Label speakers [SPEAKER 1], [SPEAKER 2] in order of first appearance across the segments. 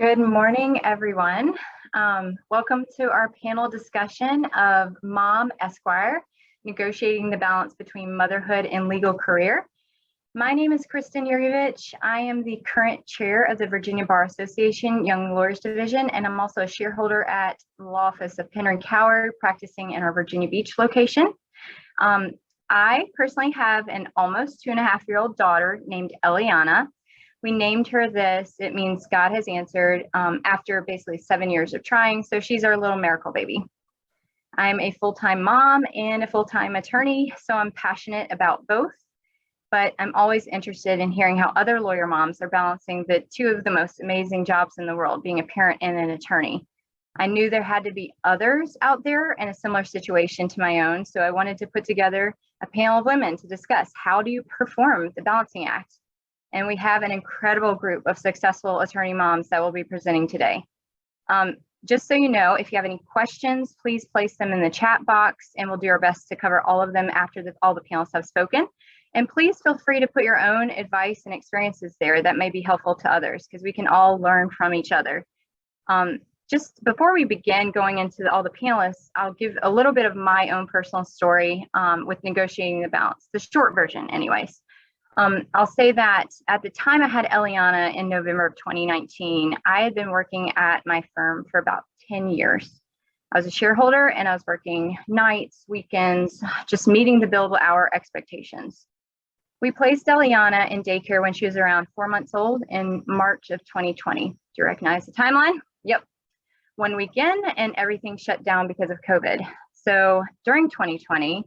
[SPEAKER 1] Good morning, everyone. Welcome to our panel discussion of Mom, Esquire, Negotiating the Balance Between Motherhood and Legal Career. My name is Kristen Jurjevich. I am the current chair of the Virginia Bar Association Young Lawyers Division, and I'm also a shareholder at the law office of Pender and Coward, practicing in our Virginia Beach location. I personally have an almost 2.5-year-old daughter named Eliana. We named her this. It means God has answered, after basically 7 years of trying. So she's our little miracle baby. I'm a full-time mom and a full-time attorney, so I'm passionate about both. But I'm always interested in hearing how other lawyer moms are balancing the two of the most amazing jobs in the world, being a parent and an attorney. I knew there had to be others out there in a similar situation to my own, so I wanted to put together a panel of women to discuss how do you perform the balancing act. And we have an incredible group of successful attorney moms that will be presenting today. Just so you know, if you have any questions, please place them in the chat box and we'll do our best to cover all of them after all the panelists have spoken. And please feel free to put your own advice and experiences there that may be helpful to others, because we can all learn from each other. Just before we begin going into all the panelists, I'll give a little bit of my own personal story with negotiating the balance, the short version anyways. I'll say that at the time I had Eliana in November of 2019, I had been working at my firm for about 10 years. I was a shareholder and I was working nights, weekends, just meeting the billable hour expectations. We placed Eliana in daycare when she was around 4 months old in March of 2020. Do you recognize the timeline? Yep. One weekend and everything shut down because of COVID. So during 2020,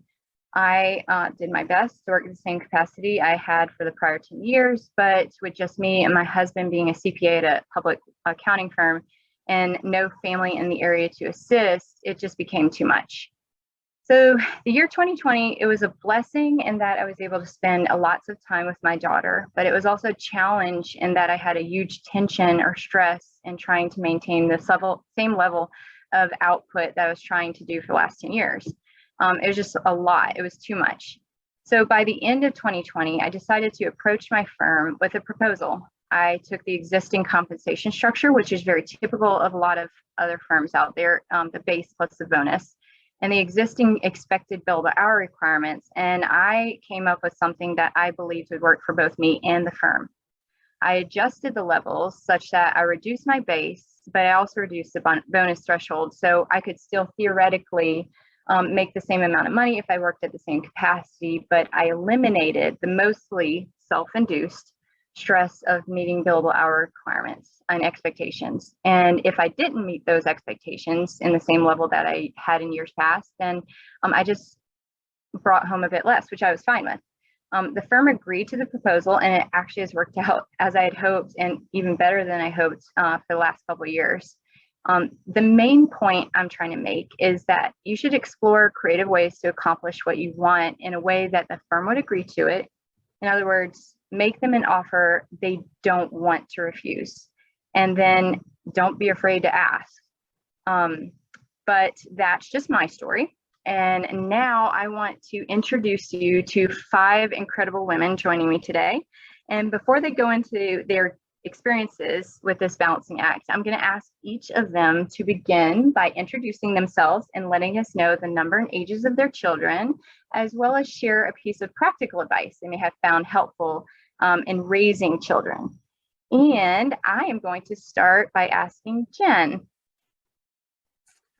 [SPEAKER 1] I did my best to work in the same capacity I had for the prior 10 years, but with just me and my husband being a CPA at a public accounting firm and no family in the area to assist, it just became too much. So the year 2020, it was a blessing in that I was able to spend lots of time with my daughter, but it was also a challenge in that I had a huge tension or stress in trying to maintain the same level of output that I was trying to do for the last 10 years. It was just a lot. It was too much. So by the end of 2020, I decided to approach my firm with a proposal. I took the existing compensation structure, which is very typical of a lot of other firms out there, the base plus the bonus, and the existing expected billable hour requirements. And I came up with something that I believed would work for both me and the firm. I adjusted the levels such that I reduced my base, but I also reduced the bonus threshold so I could still theoretically make the same amount of money if I worked at the same capacity, but I eliminated the mostly self-induced stress of meeting billable hour requirements and expectations. And if I didn't meet those expectations in the same level that I had in years past, then I just brought home a bit less, which I was fine with. The firm agreed to the proposal, and it actually has worked out as I had hoped, and even better than I hoped for the last couple of years. The main point I'm trying to make is that you should explore creative ways to accomplish what you want in a way that the firm would agree to it. In other words, make them an offer they don't want to refuse, and then don't be afraid to ask. But that's just my story. And now I want to introduce you to 5 incredible women joining me today. And before they go into their experiences with this balancing act, I'm going to ask each of them to begin by introducing themselves and letting us know the number and ages of their children, as well as share a piece of practical advice they may have found helpful in raising children. And I am going to start by asking Jen.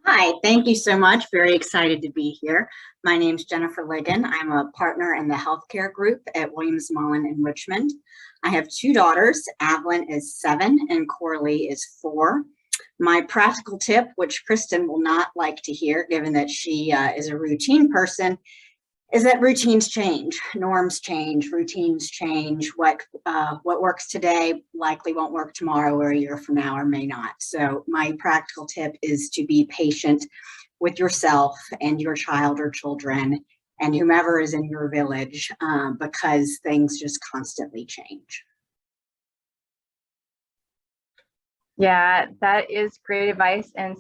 [SPEAKER 2] Hi, thank you so much. Very excited to be here. My name is Jennifer Ligon. I'm a partner in the healthcare group at Williams Mullen in Richmond. I have 2 daughters. Avalyn is 7 and Coralie is 4. My practical tip, which Kristen will not like to hear, given that she is a routine person, is that routines change, norms change, routines change. What works today likely won't work tomorrow or a year from now, or may not. So my practical tip is to be patient with yourself and your child or children and whomever is in your village, because things just constantly change.
[SPEAKER 1] Yeah, that is great advice, and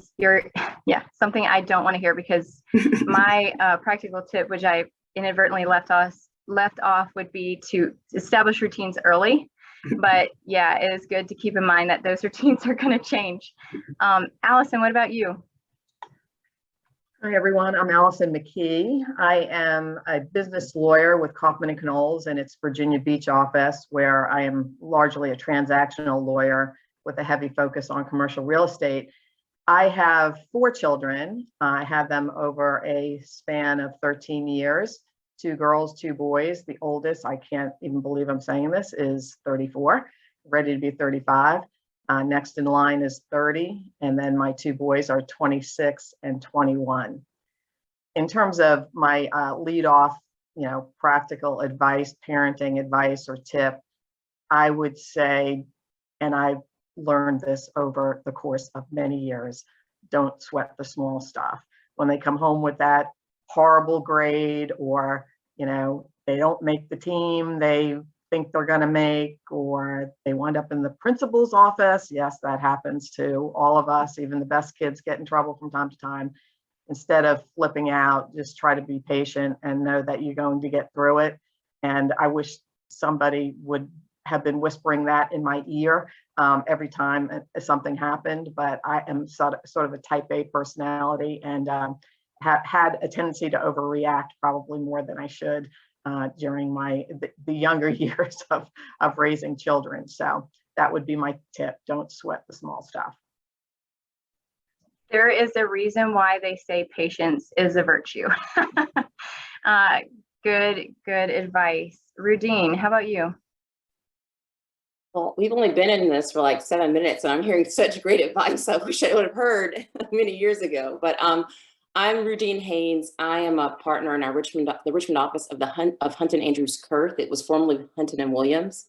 [SPEAKER 1] something I don't want to hear, because my practical tip, which I inadvertently left off, would be to establish routines early But yeah, it is good to keep in mind that those routines are going to change. Alison, what about you?
[SPEAKER 3] Hi, everyone. I'm Alison Mckee. I am a business lawyer with Kaufman and Canoles in its Virginia Beach office, where I am largely a transactional lawyer with a heavy focus on commercial real estate. I have 4 children. I have them over a span of 13 years, 2 girls, 2 boys. The oldest, I can't even believe I'm saying this, is 34, ready to be 35. Next in line is 30, and then my 2 boys are 26 and 21. In terms of my lead off, practical advice, parenting advice or tip, I would say, and I've learned this over the course of many years, don't sweat the small stuff. When they come home with that horrible grade, or they don't make the team they think they're going to make, or they wind up in the principal's office. Yes, that happens to all of us. Even the best kids get in trouble from time to time. Instead of flipping out, just try to be patient and know that you're going to get through it. And I wish somebody would have been whispering that in my ear every time something happened, but I am sort of a type A personality, and had a tendency to overreact probably more than I should during the younger years of raising children. So that would be my tip. Don't sweat the small stuff.
[SPEAKER 1] There is a reason why they say patience is a virtue. Good advice. Rudene, how about you?
[SPEAKER 4] Well, we've only been in this for like 7 minutes, and I'm hearing such great advice. I wish I would have heard many years ago. But I'm Rudene Haynes. I am a partner in the Richmond office of Hunton Andrews Kurth. It was formerly Hunton and Williams.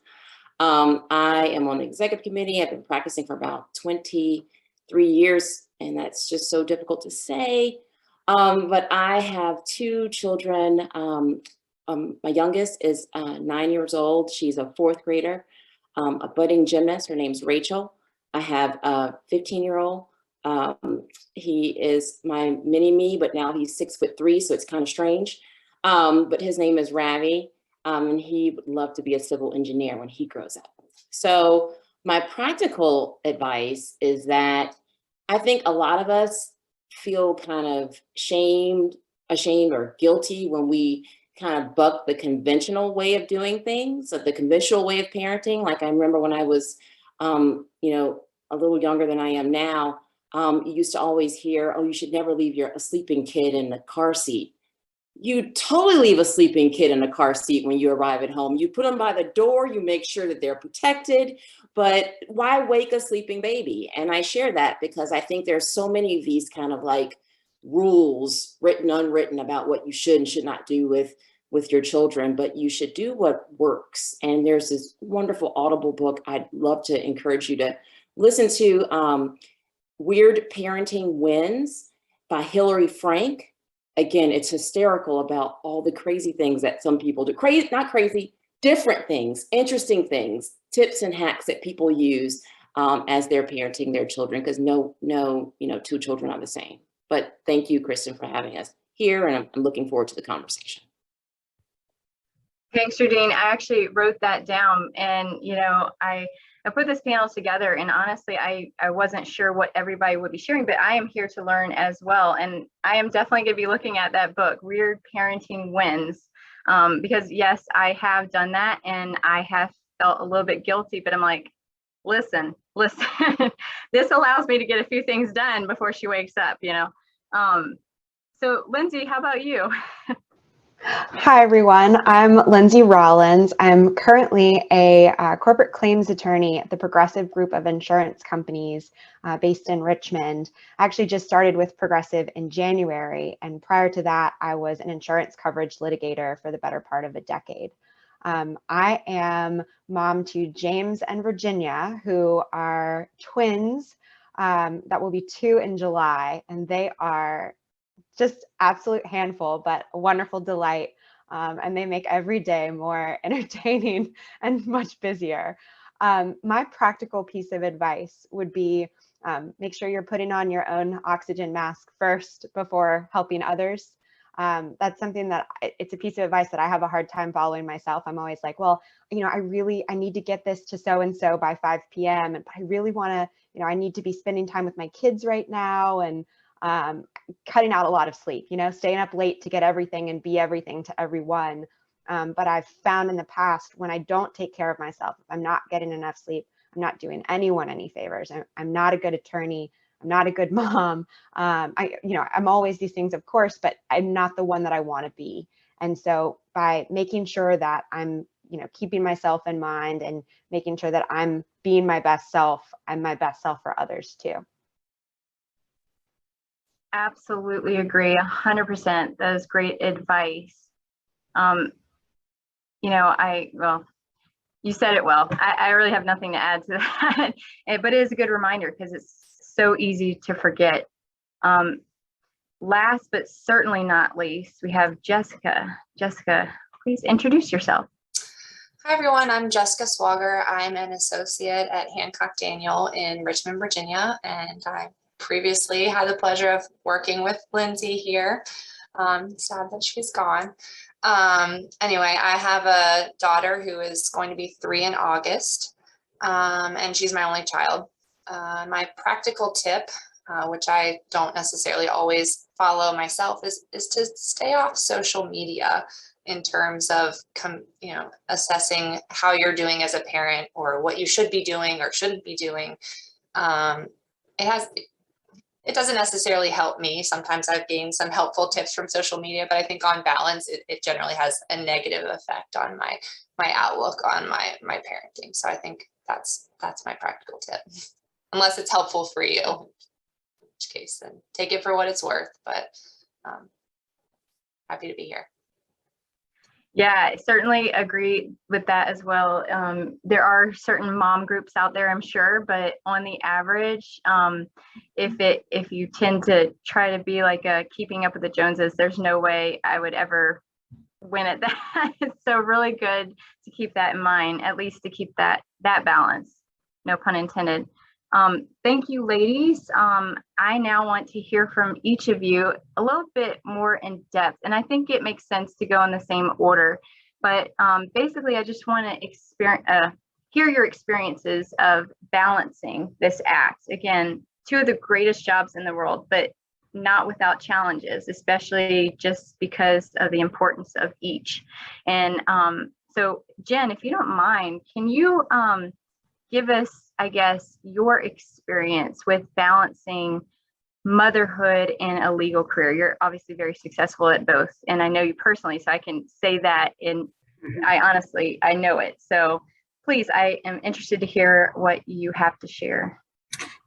[SPEAKER 4] I am on the executive committee. I've been practicing for about 23 years, and that's just so difficult to say. But I have 2 children. My youngest is 9 years old. She's a 4th grader. A budding gymnast. Her name's Rachel. I have a 15-year-old. He is my mini-me, but now he's 6'3", so it's kind of strange. But his name is Ravi, and he would love to be a civil engineer when he grows up. So my practical advice is that I think a lot of us feel kind of ashamed or guilty when we kind of buck the conventional way of doing things, or the conventional way of parenting. Like I remember when I was, a little younger than I am now, you used to always hear, oh, you should never leave a sleeping kid in the car seat. You totally leave a sleeping kid in a car seat when you arrive at home. You put them by the door, you make sure that they're protected, but why wake a sleeping baby? And I share that because I think there's so many of these kind of like rules, written, unwritten, about what you should and should not do with your children, but you should do what works. And there's this wonderful Audible book I'd love to encourage you to listen to, Weird Parenting Wins by Hillary Frank. Again, it's hysterical about all the crazy things that some people do. Crazy, not crazy, different things, interesting things, tips and hacks that people use as they're parenting their children, because no, 2 children are the same. But thank you, Kristen, for having us here, and I'm looking forward to the conversation.
[SPEAKER 1] Thanks, Rudene. I actually wrote that down, and I put this panel together, and honestly, I wasn't sure what everybody would be sharing, but I am here to learn as well. And I am definitely going to be looking at that book, Weird Parenting Wins, because yes, I have done that, and I have felt a little bit guilty, but I'm like, listen, this allows me to get a few things done before she wakes up, So Lindsay, how about you?
[SPEAKER 5] Hi, everyone. I'm Lindsay Rollins. I'm currently a corporate claims attorney at the Progressive Group of Insurance Companies based in Richmond. I actually just started with Progressive in January, and prior to that, I was an insurance coverage litigator for the better part of a decade. I am mom to James and Virginia, who are twins that will be 2 in July, and they are just absolute handful, but a wonderful delight. And they make every day more entertaining and much busier. My practical piece of advice would be make sure you're putting on your own oxygen mask first before helping others. That's something that it's a piece of advice that I have a hard time following myself. I'm always like, well, I need to get this to so-and-so by 5 p.m. But I really want to, I need to be spending time with my kids right now, and cutting out a lot of sleep, staying up late to get everything and be everything to everyone. But I've found in the past, when I don't take care of myself, if I'm not getting enough sleep, I'm not doing anyone any favors. I'm not a good attorney. I'm not a good mom. I'm always these things, of course, but I'm not the one that I want to be. And so by making sure that I'm, keeping myself in mind and making sure that I'm being my best self, I'm my best self for others too.
[SPEAKER 1] Absolutely agree, 100%. That is great advice. You said it well. I really have nothing to add to that, but it is a good reminder because it's so easy to forget. Last but certainly not least, we have Jessica. Jessica, please introduce yourself.
[SPEAKER 6] Hi, everyone. I'm Jessica Swauger. I'm an associate at Hancock Daniel in Richmond, Virginia, and I previously had the pleasure of working with Lindsay here. Sad that she's gone. Anyway, I have a daughter who is going to be 3 in August, and she's my only child. My practical tip, which I don't necessarily always follow myself, is to stay off social media in terms of, assessing how you're doing as a parent or what you should be doing or shouldn't be doing. It doesn't necessarily help me. Sometimes I've gained some helpful tips from social media, but I think on balance, it generally has a negative effect on my outlook on my parenting. So I think that's my practical tip, unless it's helpful for you, in which case then take it for what it's worth, but happy to be here.
[SPEAKER 1] Yeah, I certainly agree with that as well. There are certain mom groups out there, I'm sure, but on the average, if you tend to try to be like a keeping up with the Joneses, there's no way I would ever win at that. So really good to keep that in mind, at least to keep that balance, no pun intended. Thank you, ladies. I now want to hear from each of you a little bit more in depth, and I think it makes sense to go in the same order. But basically, I just want to hear your experiences of balancing this act. Again, 2 of the greatest jobs in the world, but not without challenges, especially just because of the importance of each. And so, Jen, if you don't mind, can you give us, I guess, your experience with balancing motherhood and a legal career? You're obviously very successful at both, and I know you personally, so I can say that, and I know it. So please, I am interested to hear what you have to share.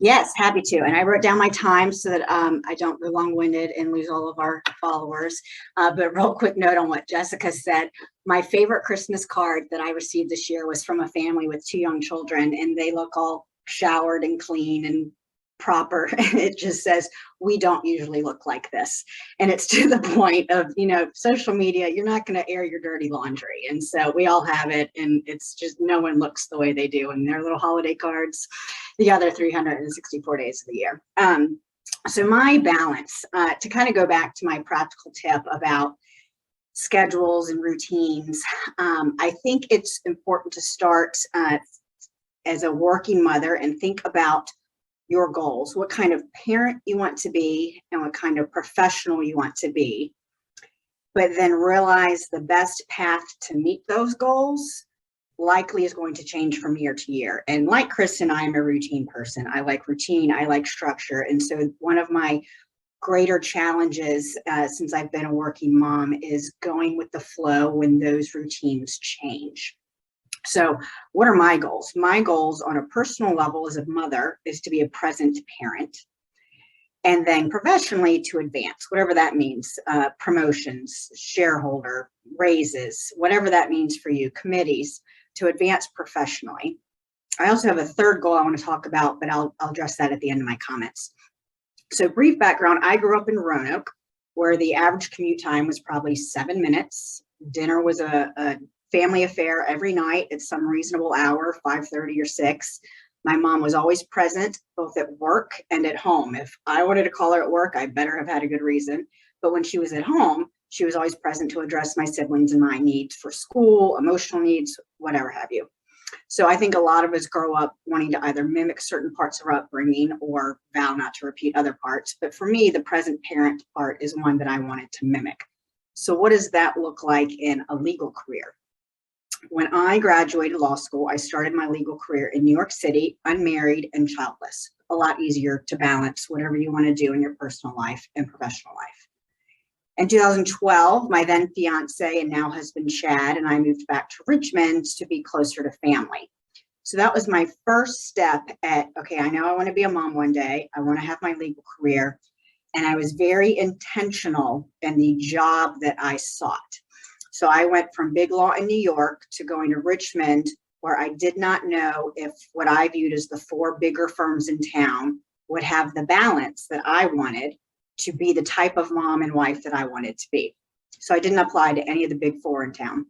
[SPEAKER 2] Yes, happy to. And I wrote down my time so that I don't be long-winded and lose all of our followers. But real quick note on what Jessica said. My favorite Christmas card that I received this year was from a family with 2 young children, and they look all showered and clean and proper. And it just says, we don't usually look like this. And it's to the point of, social media, you're not going to air your dirty laundry. And so we all have it, and it's just no one looks the way they do in their little holiday cards the other 364 days of the year. So my balance, to kind of go back to my practical tip about schedules and routines, I think it's important to start as a working mother and think about your goals, what kind of parent you want to be and what kind of professional you want to be, but then realize the best path to meet those goals likely is going to change from year to year. And like Kristen, I am a routine person. I like routine, I like structure. And so one of my greater challenges since I've been a working mom is going with the flow when those routines change. So what are my goals? My goals on a personal level as a mother is to be a present parent, and then professionally to advance, whatever that means, promotions, shareholder, raises, whatever that means for you, committees, to advance professionally. I also have a third goal I want to talk about, but I'll address that at the end of my comments. So brief background, I grew up in Roanoke, where the average commute time was probably 7 minutes. Dinner was a family affair every night at some reasonable hour, 5:30 or 6. My mom was always present, both at work and at home. If I wanted to call her at work, I better have had a good reason. But when she was at home, She was always present to address my siblings and my needs for school, emotional needs, whatever have you. So I think a lot of us grow up wanting to either mimic certain parts of our upbringing or vow not to repeat other parts. But for me, the present parent part is one that I wanted to mimic. So what does that look like in a legal career? When I graduated law school, I started my legal career in New York City, unmarried and childless. A lot easier to balance whatever you want to do in your personal life and professional life. In 2012, my then fiance and now husband Chad and I moved back to Richmond to be closer to family. So that was my first step at, okay, I know I want to be a mom one day. I want to have my legal career. And I was very intentional in the job that I sought. So I went from big law in New York to going to Richmond, where I did not know if what I viewed as the 4 bigger firms in town would have the balance that I wanted to be the type of mom and wife that I wanted to be. So I didn't apply to any of the big 4 in town.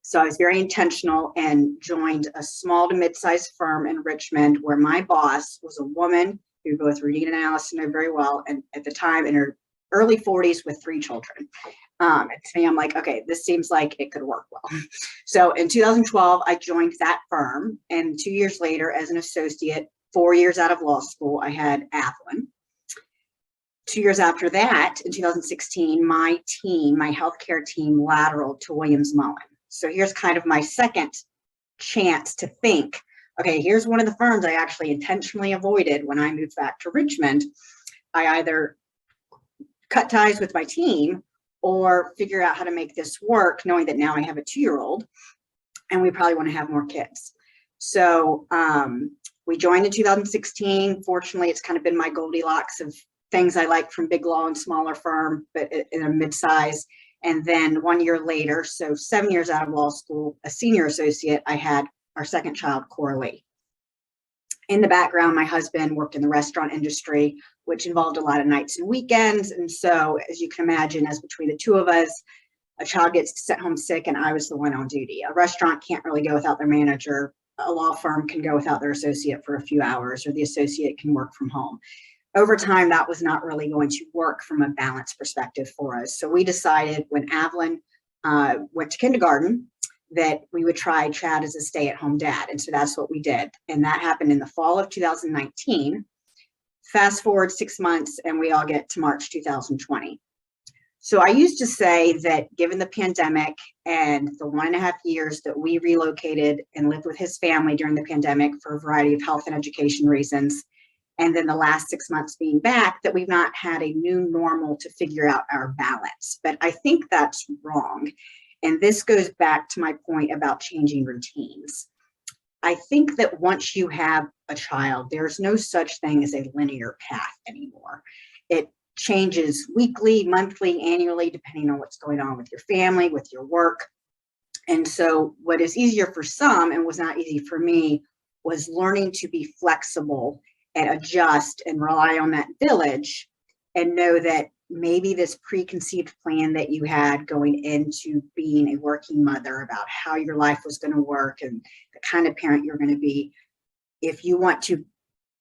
[SPEAKER 2] So I was very intentional and joined a small to mid-sized firm in Richmond, where my boss was a woman who both Rudene and Alison know very well, and at the time in her early 40s with 3 children. And to me, I'm like, okay, this seems like it could work well. So in 2012, I joined that firm, and 2 years later, as an associate, 4 years out of law school, I had Avalon. 2 years after that, in 2016, my healthcare team lateraled to Williams Mullen. So here's kind of my second chance to think, okay, here's one of the firms I actually intentionally avoided when I moved back to Richmond. I either cut ties with my team or figure out how to make this work, knowing that now I have a 2-year-old and we probably want to have more kids. So we joined in 2016. Fortunately, it's kind of been my Goldilocks of things I like from big law and smaller firm, but in a mid-size. And then 1 year later, so 7 years out of law school, a senior associate, I had our second child, Coralie. In the background, my husband worked in the restaurant industry, which involved a lot of nights and weekends. And so, as you can imagine, as between the 2 of us, a child gets sent home sick and I was the one on duty. A restaurant can't really go without their manager. A law firm can go without their associate for a few hours, or the associate can work from home. Over time, that was not really going to work from a balance perspective for us. So we decided when Avalon went to kindergarten that we would try Chad as a stay-at-home dad. And so that's what we did. And that happened in the fall of 2019. Fast forward 6 months and we all get to March 2020. So I used to say that given the pandemic and the 1.5 years that we relocated and lived with his family during the pandemic for a variety of health and education reasons, and then the last 6 months being back, that we've not had a new normal to figure out our balance. But I think that's wrong. And this goes back to my point about changing routines. I think that once you have a child, there's no such thing as a linear path anymore. It changes weekly, monthly, annually, depending on what's going on with your family, with your work. And so what is easier for some and was not easy for me was learning to be flexible and adjust and rely on that village and know that maybe this preconceived plan that you had going into being a working mother about how your life was going to work and the kind of parent you're going to be, if you want to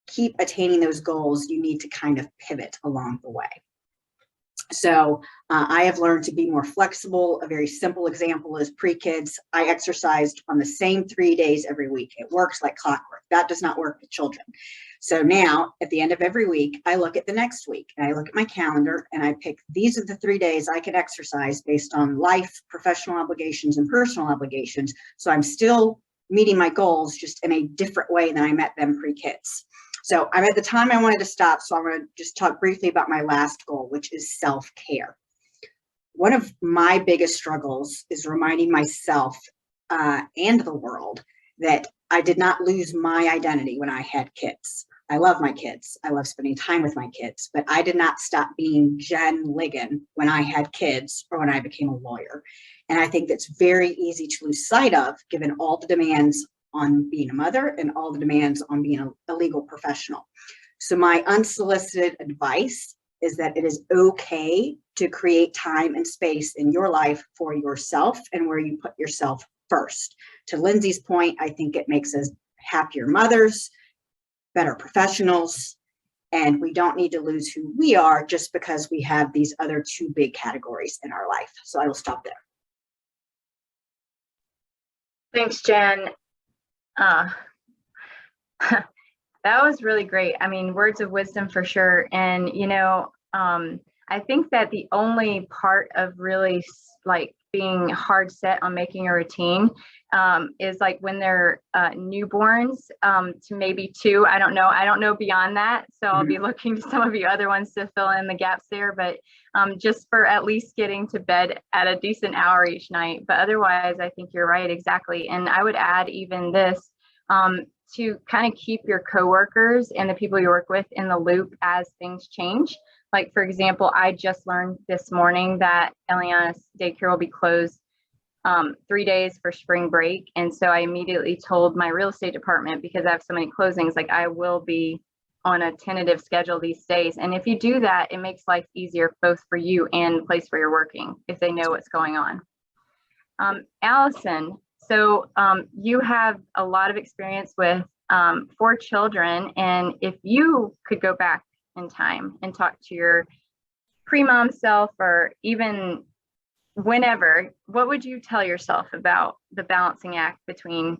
[SPEAKER 2] keep attaining those goals, you need to kind of pivot along the way. So I have learned to be more flexible. A very simple example is pre-kids. I exercised on the same 3 days every week. It works like clockwork. That does not work with children. So now at the end of every week, I look at the next week and I look at my calendar and I pick, these are the 3 days I can exercise based on life, professional obligations, and personal obligations. So I'm still meeting my goals just in a different way than I met them pre-kids. So I'm at the time I wanted to stop. So I'm going to just talk briefly about my last goal, which is self-care. One of my biggest struggles is reminding myself and the world that I did not lose my identity when I had kids. I love my kids. I love spending time with my kids, but I did not stop being Jen Ligon when I had kids or when I became a lawyer. And I think that's very easy to lose sight of given all the demands on being a mother and all the demands on being a legal professional. So my unsolicited advice is that it is okay to create time and space in your life for yourself and where you put yourself first. To Lindsay's point, I think it makes us happier mothers, better professionals, And we don't need to lose who we are just because we have these other two big categories in our life. So I will stop there.
[SPEAKER 1] Thanks, Jen. That was really great. I mean, words of wisdom for sure. And, I think that the only part of really like being hard set on making a routine is like when they're newborns to maybe 2. I don't know beyond that. So I'll be looking to some of you other ones to fill in the gaps there, but just for at least getting to bed at a decent hour each night. But otherwise, I think you're right, exactly. And I would add even this to kind of keep your coworkers and the people you work with in the loop as things change. Like, for example, I just learned this morning that Eliana's daycare will be closed 3 days for spring break. And so I immediately told my real estate department, because I have so many closings, like I will be on a tentative schedule these days. And if you do that, it makes life easier both for you and the place where you're working if they know what's going on. Alison, so you have a lot of experience with 4 children. And if you could go back in time and talk to your pre-mom self, or even whenever, what would you tell yourself about the balancing act between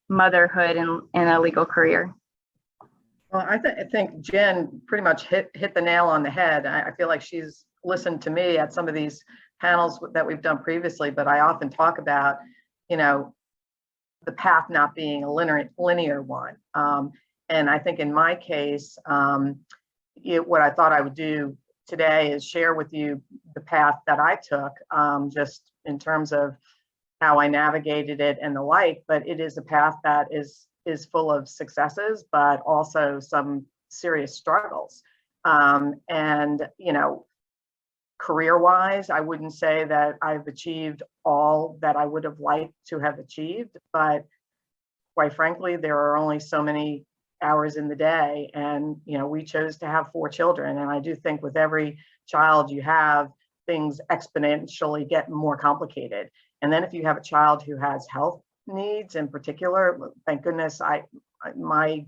[SPEAKER 1] motherhood and a legal career?
[SPEAKER 3] Well, I think Jen pretty much hit the nail on the head. I feel like she's listened to me at some of these panels that we've done previously, but I often talk about, the path not being a linear one. And I think in my case, what I thought I would do today is share with you the path that I took, just in terms of how I navigated it and the like. But it is a path that is full of successes, but also some serious struggles. And career-wise, I wouldn't say that I've achieved all that I would have liked to have achieved, but quite frankly, there are only so many hours in the day. And, we chose to have 4 children. And I do think with every child you have, things exponentially get more complicated. And then if you have a child who has health needs in particular, thank goodness, my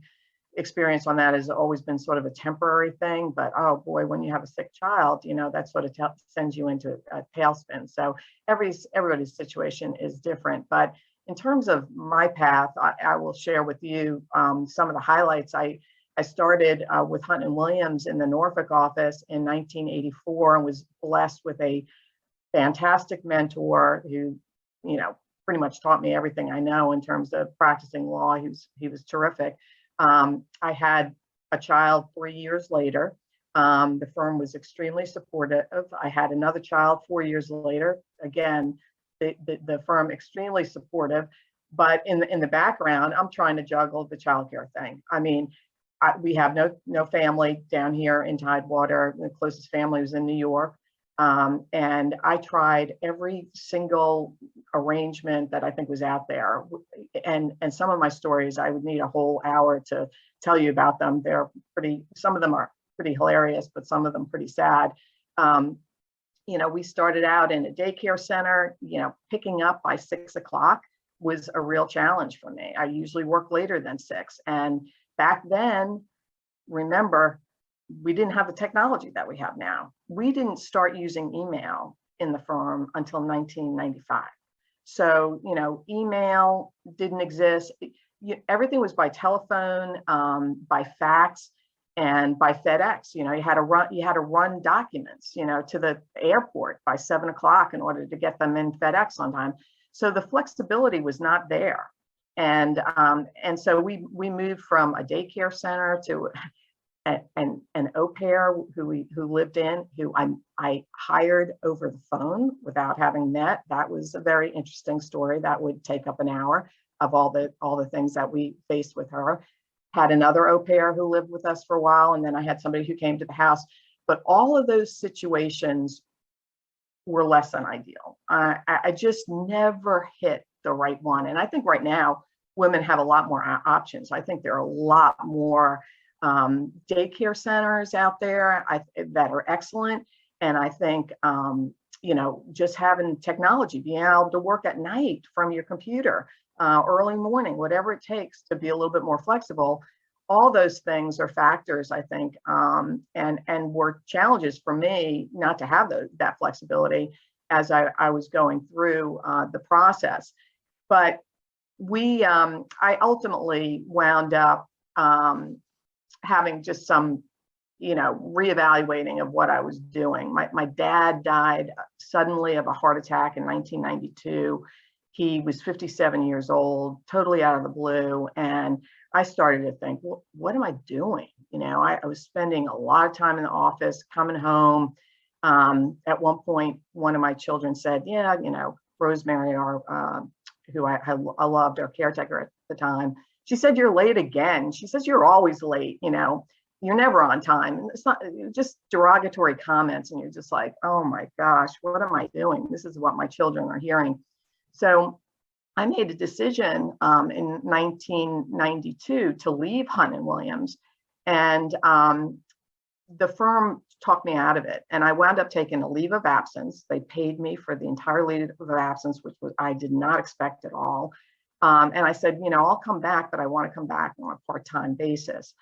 [SPEAKER 3] experience on that has always been sort of a temporary thing, but oh boy, when you have a sick child, that sort of sends you into a tailspin. So everybody's situation is different. But in terms of my path, I will share with you some of the highlights. I started with Hunton Williams in the Norfolk office in 1984 and was blessed with a fantastic mentor who, pretty much taught me everything I know in terms of practicing law. He was terrific. I had a child 3 years later. The firm was extremely supportive. I had another child 4 years later. Again, the firm extremely supportive, but in the background, I'm trying to juggle the childcare thing. I mean, we have no family down here in Tidewater. The closest family was in New York. And I tried every single arrangement that I think was out there. And some of my stories, I would need a whole hour to tell you about them. Some of them are pretty hilarious, but some of them pretty sad. We started out in a daycare center, picking up by 6 o'clock was a real challenge for me. I usually work later than 6. And back then, remember, we didn't have the technology that we have now. We didn't start using email in the firm until 1995. So, email didn't exist. Everything was by telephone, by fax, and by FedEx. You had to run documents, to the airport by 7 o'clock in order to get them in FedEx on time. So the flexibility was not there. And so we moved from a daycare center to an au pair who lived in, who I hired over the phone without having met. That was a very interesting story. That would take up an hour of all the things that we faced with her. Had another au pair who lived with us for a while, and then I had somebody who came to the house. But all of those situations were less than ideal. I just never hit the right one. And I think right now, women have a lot more options. I think there are a lot more daycare centers out there that are excellent. And I think, just having technology, being able to work at night from your computer, early morning, whatever it takes to be a little bit more flexible, all those things are factors, I think, and were challenges for me not to have that flexibility as I was going through the process. But I ultimately wound up having just some, reevaluating of what I was doing. My dad died suddenly of a heart attack in 1992. He was 57 years old, totally out of the blue. And I started to think, well, what am I doing? I was spending a lot of time in the office, coming home. At one point, one of my children said, yeah, Rosemary, who I loved, our caretaker at the time, she said, you're late again. She says, you're always late, you're never on time. And it's not just derogatory comments. And you're just like, oh my gosh, what am I doing? This is what my children are hearing. So I made a decision in 1992 to leave Hunton Williams, and the firm talked me out of it. And I wound up taking a leave of absence. They paid me for the entire leave of absence, which I did not expect at all. And I said, I'll come back, but I want to come back on a part-time basis.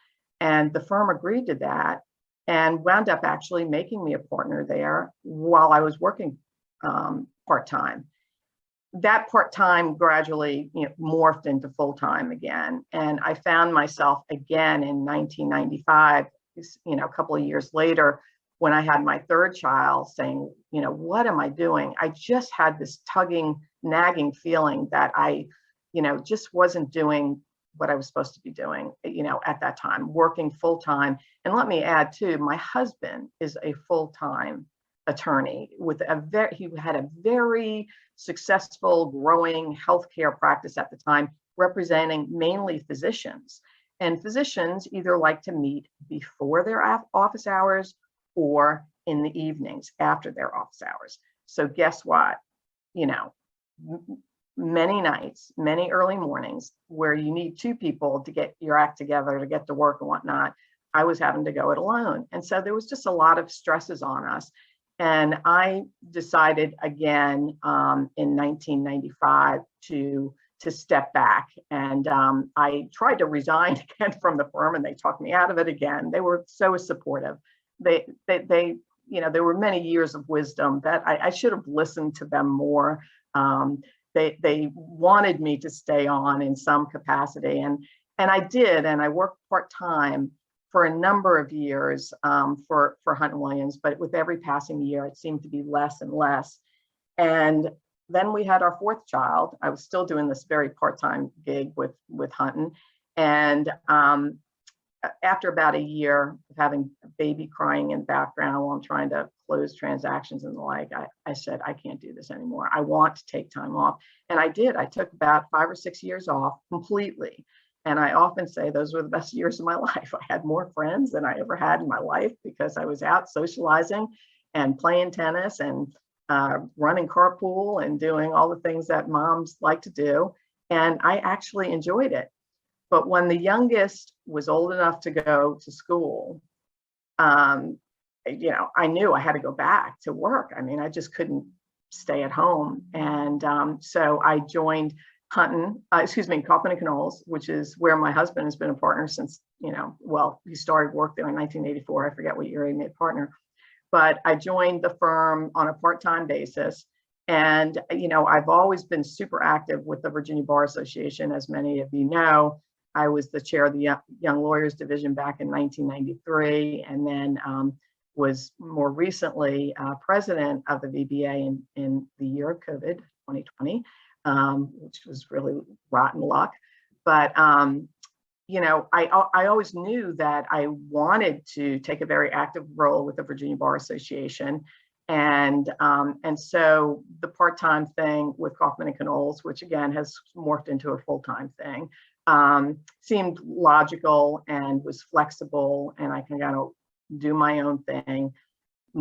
[SPEAKER 3] And the firm agreed to that and wound up actually making me a partner there while I was working part-time. That part-time gradually morphed into full-time again. And I found myself again in 1995, a couple of years later, when I had my third child, saying, what am I doing? I just had this nagging feeling that I, just wasn't doing what I was supposed to be doing, at that time, working full-time. And let me add too, my husband is a full-time attorney with he had a very successful, growing healthcare practice at the time, representing mainly physicians. And physicians either like to meet before their office hours or in the evenings after their office hours. So guess what? Many nights, many early mornings where you need two people to get your act together, to get to work and whatnot, I was having to go it alone. And so there was just a lot of stresses on us. And I decided again in 1995 to step back. And I tried to resign again from the firm, and they talked me out of it again. They were so supportive. They there were many years of wisdom that I should have listened to them more. They wanted me to stay on in some capacity, and I did, and I worked part-time for a number of years for Hunton Williams, but with every passing year, it seemed to be less and less. And then we had our fourth child. I was still doing this very part-time gig with Hunton. And after about a year of having a baby crying in the background while I'm trying to close transactions and the like, I said, I can't do this anymore. I want to take time off. And I did. I took about 5 or 6 years off completely. And I often say those were the best years of my life. I had more friends than I ever had in my life because I was out socializing and playing tennis and running carpool and doing all the things that moms like to do. And I actually enjoyed it. But when the youngest was old enough to go to school, I knew I had to go back to work. I mean, I just couldn't stay at home. And so I joined Kaufman and Canoles, which is where my husband has been a partner since, he started work there in 1984. I forget what year he made partner. But I joined the firm on a part-time basis. And, I've always been super active with the Virginia Bar Association. As many of you know, I was the chair of the Young Lawyers Division back in 1993, and then was more recently president of the VBA in the year of COVID, 2020, which was really rotten luck. But I always knew that I wanted to take a very active role with the Virginia Bar Association. And so the part-time thing with Kaufman and Canoles, which again has morphed into a full-time thing, seemed logical and was flexible, and I can kind of do my own thing.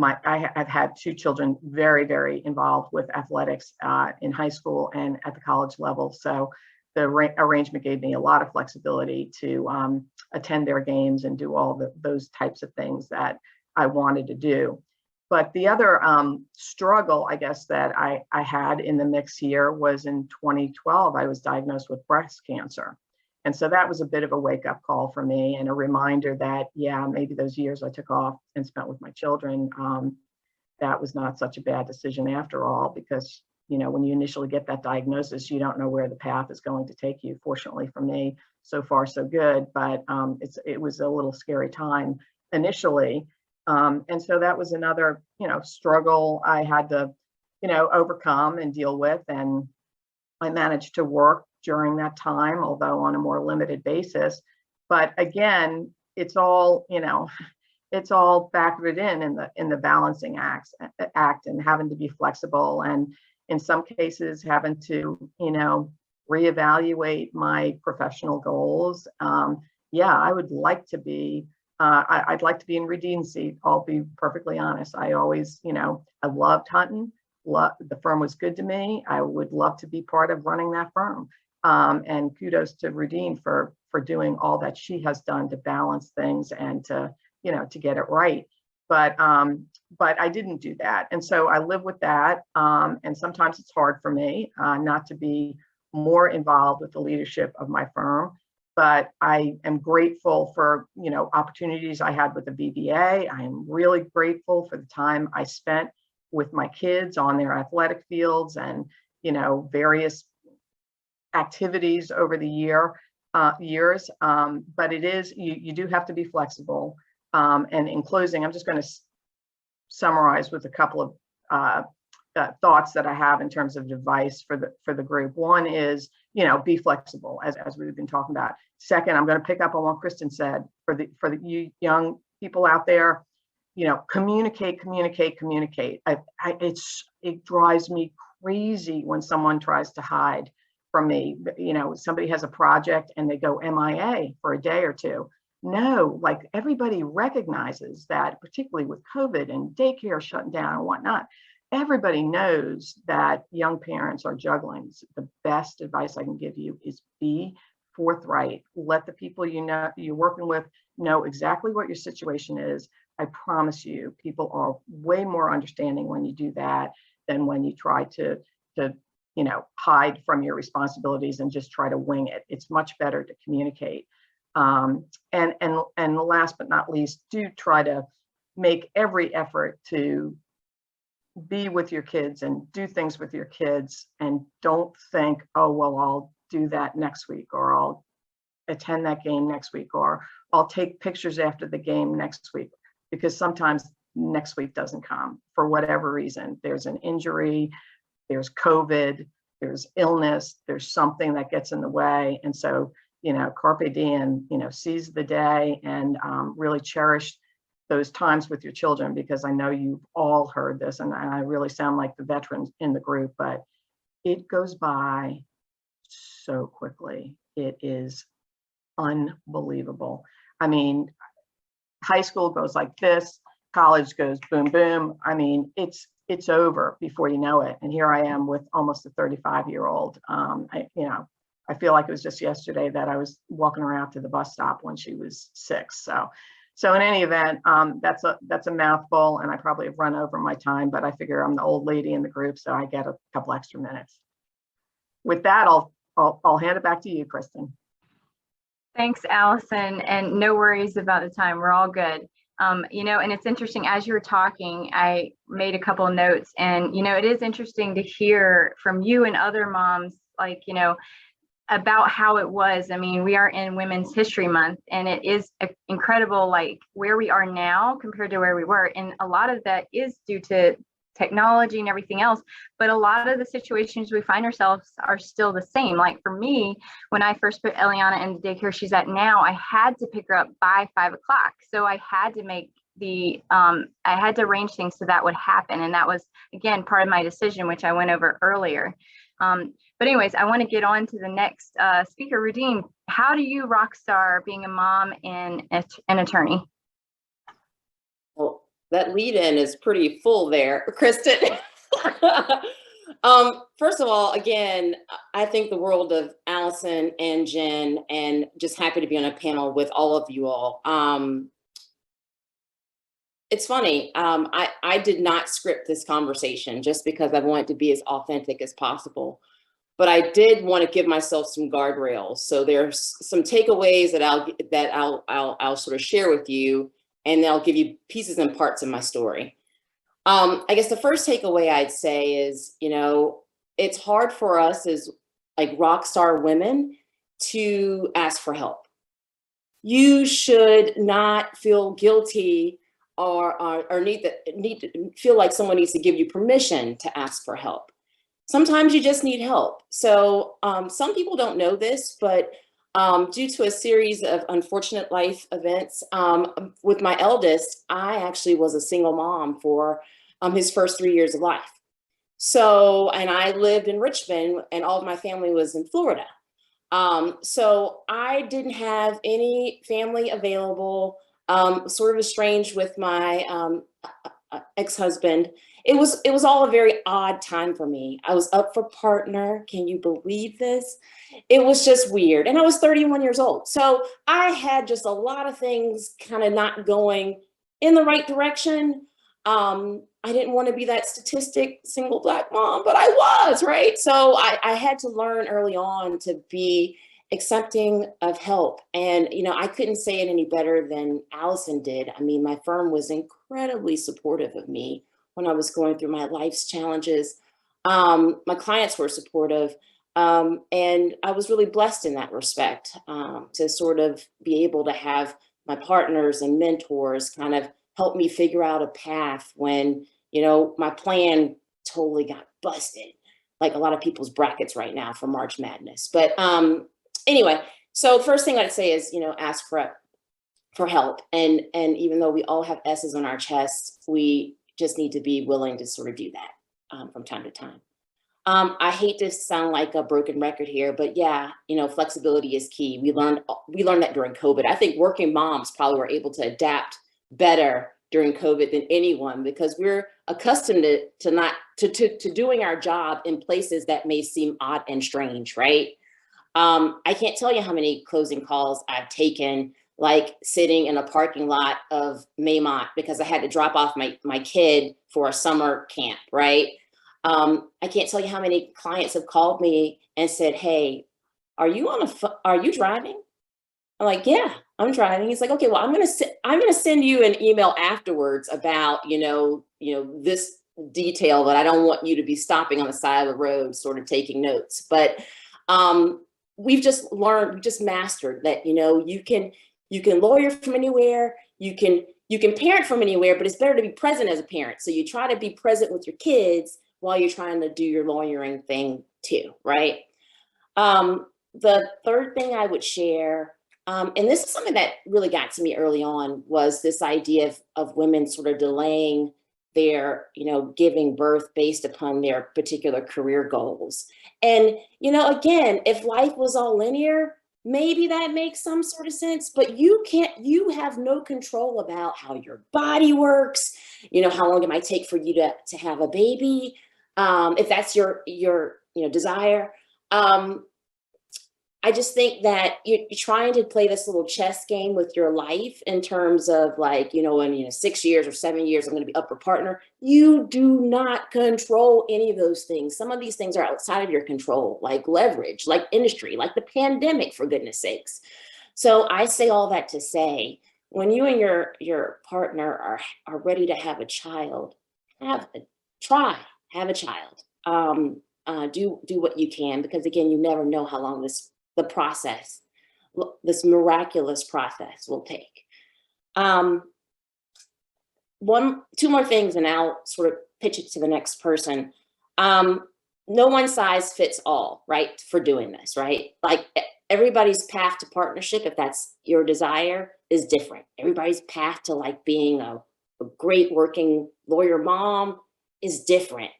[SPEAKER 3] I've had 2 children very, very involved with athletics in high school and at the college level. So the arrangement gave me a lot of flexibility to attend their games and do all those types of things that I wanted to do. But the other struggle, I guess, that I had in the mix here was in 2012, I was diagnosed with breast cancer. And so that was a bit of a wake up call for me and a reminder that, yeah, maybe those years I took off and spent with my children, that was not such a bad decision after all, because, you know, when you initially get that diagnosis, you don't know where the path is going to take you. Fortunately for me, so far so good, but it was a little scary time initially. And so that was another, you know, struggle I had to, you know, overcome and deal with. And I managed to work during that time, although on a more limited basis. But again, it's all, you know, it's all factored in the balancing act and having to be flexible, and in some cases having to, you know, reevaluate my professional goals. Yeah, I would like to be, I'd like to be in Rudene's seat. I'll be perfectly honest. I always, you know, I loved Hunton. The firm was good to me. I would love to be part of running that firm. And kudos to Rudene for doing all that she has done to balance things and to, you know, to get it right. But I didn't do that. And so I live with that. And sometimes it's hard for me not to be more involved with the leadership of my firm. But I am grateful for, you know, opportunities I had with the VBA. I am really grateful for the time I spent with my kids on their athletic fields and, you know, various activities over the years. But it is, you do have to be flexible. And in closing, I'm just going to summarize with a couple of thoughts that I have in terms of advice for the group. One is, you know, be flexible, as we've been talking about. Second, I'm going to pick up on what Kristen said for the you young people out there. You know, communicate. It drives me crazy when someone tries to hide from me. You know, somebody has a project and they go MIA for a day or two. No, like everybody recognizes that, particularly with COVID and daycare shutting down and whatnot. Everybody knows that young parents are juggling. The best advice I can give you is be forthright. Let the people you know you're working with know exactly what your situation is. I promise you, people are way more understanding when you do that than when you try to you know, hide from your responsibilities and just try to wing it. It's much better to communicate. And last but not least, do try to make every effort to be with your kids and do things with your kids, and don't think, oh, well, I'll do that next week, or I'll attend that game next week, or I'll take pictures after the game next week, because sometimes next week doesn't come for whatever reason. There's an injury, there's COVID, there's illness, there's something that gets in the way. And so, you know, carpe diem, you know, seize the day and really cherish those times with your children, because I know you've all heard this, and I really sound like the veterans in the group, but it goes by so quickly. It is unbelievable. I mean, high school goes like this, college goes boom, boom. I mean, it's over before you know it. And here I am with almost a 35-year-old. I feel like it was just yesterday that I was walking her out to the bus stop when she was 6. So in any event, that's a mouthful, and I probably have run over my time, but I figure I'm the old lady in the group, so I get a couple extra minutes. With that, I'll hand it back to you, Kristen.
[SPEAKER 1] Thanks, Allison, and no worries about the time. We're all good. You know, and it's interesting, as you were talking, I made a couple of notes, and, you know, it is interesting to hear from you and other moms, like, you know, about how it was. I mean, we are in Women's History Month, and it is incredible, like where we are now compared to where we were. And a lot of that is due to technology and everything else. But a lot of the situations we find ourselves are still the same. Like for me, when I first put Eliana in the daycare she's at now, I had to pick her up by 5 o'clock. So I had to make I had to arrange things so that would happen. And that was, again, part of my decision, which I went over earlier. But anyways, I want to get on to the next speaker. Rudene, how do you rock star being a mom and an attorney?
[SPEAKER 4] Well, that lead in is pretty full there, Kristen. First of all, again, I think the world of Allison and Jen, and just happy to be on a panel with all of you all. It's funny. I did not script this conversation just because I wanted to be as authentic as possible. but I did want to give myself some guardrails. So there's some takeaways that I'll sort of share with you, and then I'll give you pieces and parts of my story. I guess the first takeaway I'd say is, it's hard for us as like rock star women to ask for help. You should not feel guilty or need to feel like someone needs to give you permission to ask for help. Sometimes you just need help. So some people don't know this, but due to a series of unfortunate life events, with my eldest, I actually was a single mom for his first 3 years of life. So, and I lived in Richmond and all of my family was in Florida. So I didn't have any family available, sort of estranged with my ex-husband. It was all a very odd time for me. I was up for partner. Can you believe this? It was just weird. And I was 31 years old. So I had just a lot of things kind of not going in the right direction. I didn't want to be that statistic single Black mom, but I was, right? So I had to learn early on to be accepting of help. And, I couldn't say it any better than Alison did. I mean, my firm was incredibly supportive of me when I was going through my life's challenges. My clients were supportive. And I was really blessed in that respect, to sort of be able to have my partners and mentors kind of help me figure out a path when, my plan totally got busted, like a lot of people's brackets right now for March Madness. But anyway, so first thing I'd say is, ask for help. And even though we all have S's on our chests, we just need to be willing to sort of do that from time to time. I hate to sound like a broken record here, but yeah, flexibility is key. We learned that during COVID. I think working moms probably were able to adapt better during COVID than anyone, because we're accustomed to doing our job in places that may seem odd and strange, right? I can't tell you how many closing calls I've taken, like sitting in a parking lot of Maymont because I had to drop off my kid for a summer camp, right? I can't tell you how many clients have called me and said, "Hey, are you driving?" I'm like, "Yeah, I'm driving." He's like, "Okay, well, I'm gonna send you an email afterwards about, this detail, but I don't want you to be stopping on the side of the road, sort of taking notes." But we've just mastered that, you can lawyer from anywhere, you can parent from anywhere, but it's better to be present as a parent. So you try to be present with your kids while you're trying to do your lawyering thing too, right? The third thing I would share, and this is something that really got to me early on, was this idea of women sort of delaying their, giving birth based upon their particular career goals. And, again, if life was all linear, maybe that makes some sort of sense, but you have no control about how your body works, how long it might take for you to have a baby, if that's your desire. I just think that you're trying to play this little chess game with your life in terms of like, in 6 years or 7 years, I'm going to be up for partner. You do not control any of those things. Some of these things are outside of your control, like leverage, like industry, like the pandemic, for goodness sakes. So I say all that to say, when you and your partner are ready to have a child, have a child. Do what you can, because again, you never know how long this miraculous process will take. Two more things, and I'll sort of pitch it to the next person. No one size fits all, right? For doing this, right? Like everybody's path to partnership, if that's your desire, is different. Everybody's path to like being a great working lawyer mom is different.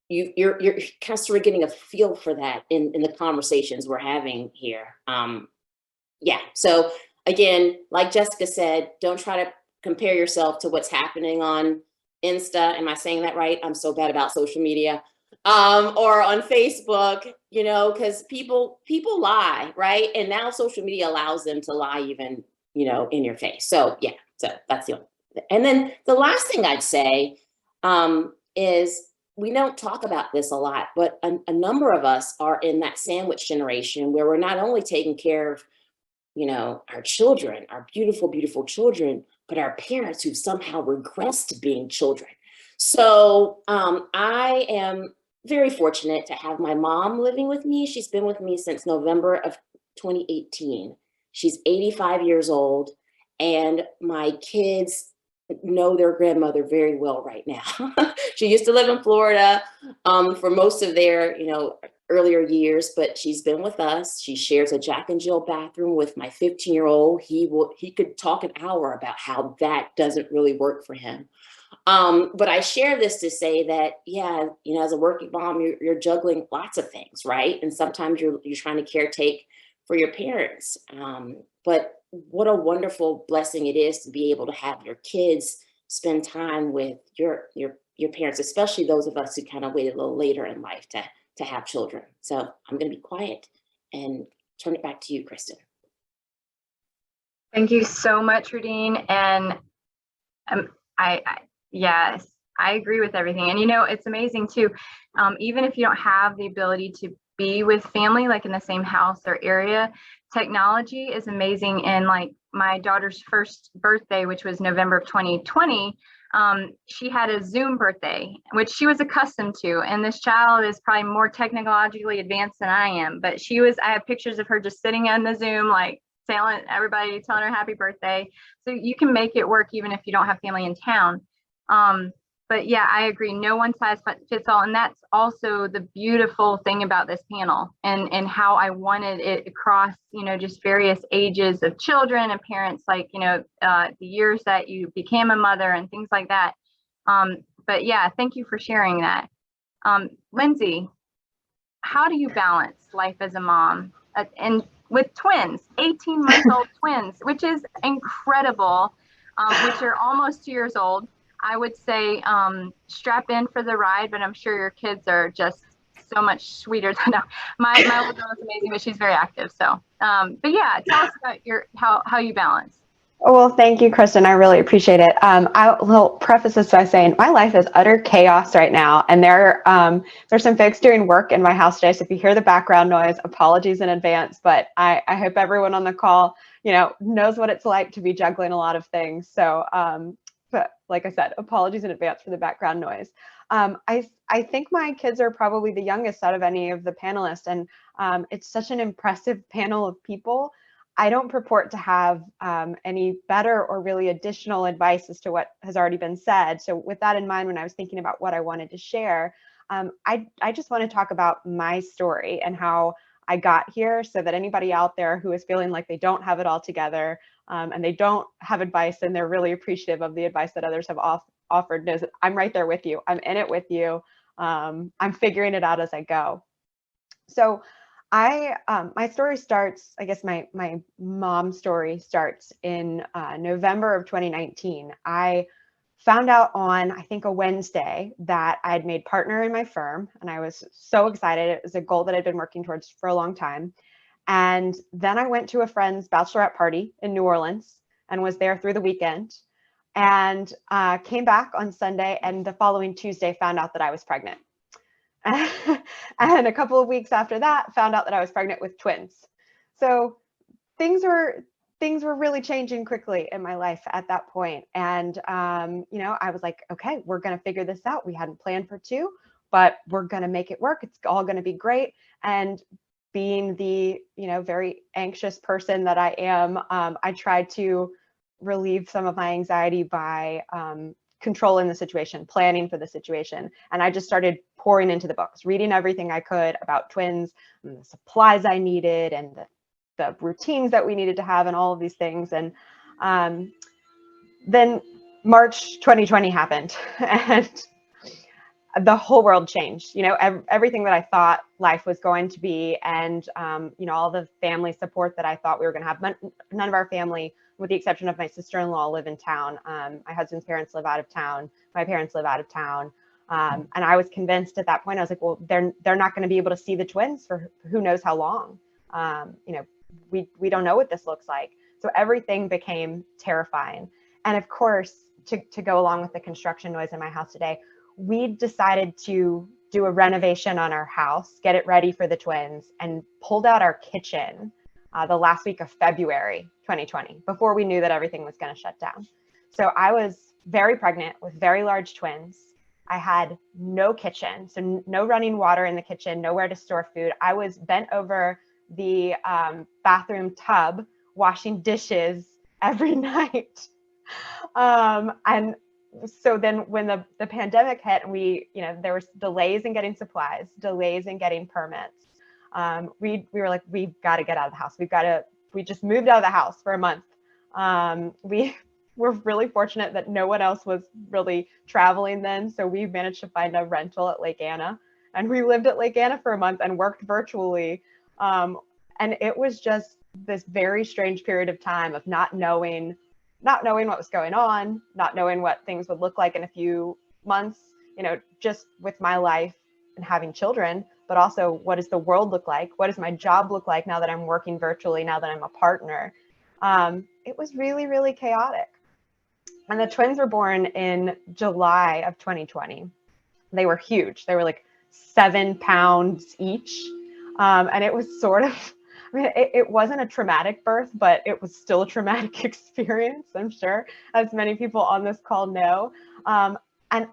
[SPEAKER 4] You're kind of sort of getting a feel for that in the conversations we're having here. Yeah. So again, like Jessica said, don't try to compare yourself to what's happening on Insta. Am I saying that right? I'm so bad about social media. Or on Facebook, because people lie, right? And now social media allows them to lie even, in your face. So yeah, so that's the only. And then the last thing I'd say is we don't talk about this a lot, but a number of us are in that sandwich generation where we're not only taking care of, our children, our beautiful, beautiful children, but our parents who somehow regressed to being children. So I am very fortunate to have my mom living with me. She's been with me since November of 2018. She's 85 years old, and my kids know their grandmother very well right now. She used to live in Florida for most of their, earlier years, but she's been with us. She shares a Jack and Jill bathroom with my 15-year-old. He could talk an hour about how that doesn't really work for him. But I share this to say that, as a working mom, you're juggling lots of things, right? And sometimes you're trying to caretake for your parents. But what a wonderful blessing it is to be able to have your kids spend time with your parents, especially those of us who kind of wait a little later in life to have children. So I'm going to be quiet and turn it back to you, Kristen.
[SPEAKER 1] Thank you so much, Rudene. And yes, I agree with everything. And it's amazing too. Even if you don't have the ability to be with family, like in the same house or area, technology is amazing. And like my daughter's first birthday, which was November of 2020, she had a Zoom birthday, which she was accustomed to. And this child is probably more technologically advanced than I am, but I have pictures of her just sitting on the Zoom, like telling everybody, telling her happy birthday. So you can make it work even if you don't have family in town. But yeah, I agree. No one size fits all. And that's also the beautiful thing about this panel and how I wanted it across, just various ages of children and parents, like, the years that you became a mother and things like that. But yeah, thank you for sharing that. Lindsay, how do you balance life as a mom and with twins, 18-month-old twins, which is incredible, which are almost 2 years old? I would say strap in for the ride, but I'm sure your kids are just so much sweeter than my little girl is amazing, but she's very active. So, but yeah, tell us about how you balance.
[SPEAKER 5] Oh, well, thank you, Kristen. I really appreciate it. I will preface this by saying my life is utter chaos right now, and there's some folks doing work in my house today. So if you hear the background noise, apologies in advance. But I hope everyone on the call, knows what it's like to be juggling a lot of things. So. But like I said, apologies in advance for the background noise. I think my kids are probably the youngest out of any of the panelists, and it's such an impressive panel of people. I don't purport to have any better or really additional advice as to what has already been said. So with that in mind, when I was thinking about what I wanted to share, I just want to talk about my story and how I got here, so that anybody out there who is feeling like they don't have it all together and they don't have advice and they're really appreciative of the advice that others have offered knows that I'm right there with you. I'm in it with you. I'm figuring it out as I go. So my story starts, I guess my mom's story starts in November of 2019. I found out on, I think, a Wednesday that I had made partner in my firm, and I was so excited. It was a goal that I'd been working towards for a long time. And then I went to a friend's bachelorette party in New Orleans and was there through the weekend, and came back on Sunday, and the following Tuesday found out that I was pregnant. And a couple of weeks after that, found out that I was pregnant with twins. So things were really changing quickly in my life at that point. And, I was like, okay, we're going to figure this out. We hadn't planned for two, but we're going to make it work. It's all going to be great. And being the, very anxious person that I am, I tried to relieve some of my anxiety by controlling the situation, planning for the situation. And I just started pouring into the books, reading everything I could about twins, and the supplies I needed, and the routines that we needed to have, and all of these things. And then March 2020 happened, and the whole world changed. Everything that I thought life was going to be, and all the family support that I thought we were going to have. None of our family, with the exception of my sister-in-law, live in town. My husband's parents live out of town. My parents live out of town. And I was convinced at that point, I was like, well, they're not going to be able to see the twins for who knows how long. We don't know what this looks like. So everything became terrifying. And of course, to go along with the construction noise in my house today, we decided to do a renovation on our house, get it ready for the twins, and pulled out our kitchen the last week of February 2020, before we knew that everything was going to shut down. So I was very pregnant with very large twins. I had no kitchen, so no running water in the kitchen, nowhere to store food. I was bent over the bathroom tub washing dishes every night. And so then when the pandemic hit, and there was delays in getting supplies, delays in getting permits. We were like, we've got to get out of the house. We just moved out of the house for a month. We were really fortunate that no one else was really traveling then. So we managed to find a rental at Lake Anna, and we lived at Lake Anna for a month and worked virtually. And it was just this very strange period of time of not knowing what was going on, not knowing what things would look like in a few months, just with my life and having children, but also what does the world look like? What does my job look like now that I'm working virtually, now that I'm a partner? It was really, really chaotic. And the twins were born in July of 2020. They were huge. They were like 7 pounds each. And it was sort of, it wasn't a traumatic birth, but it was still a traumatic experience, I'm sure, as many people on this call know. And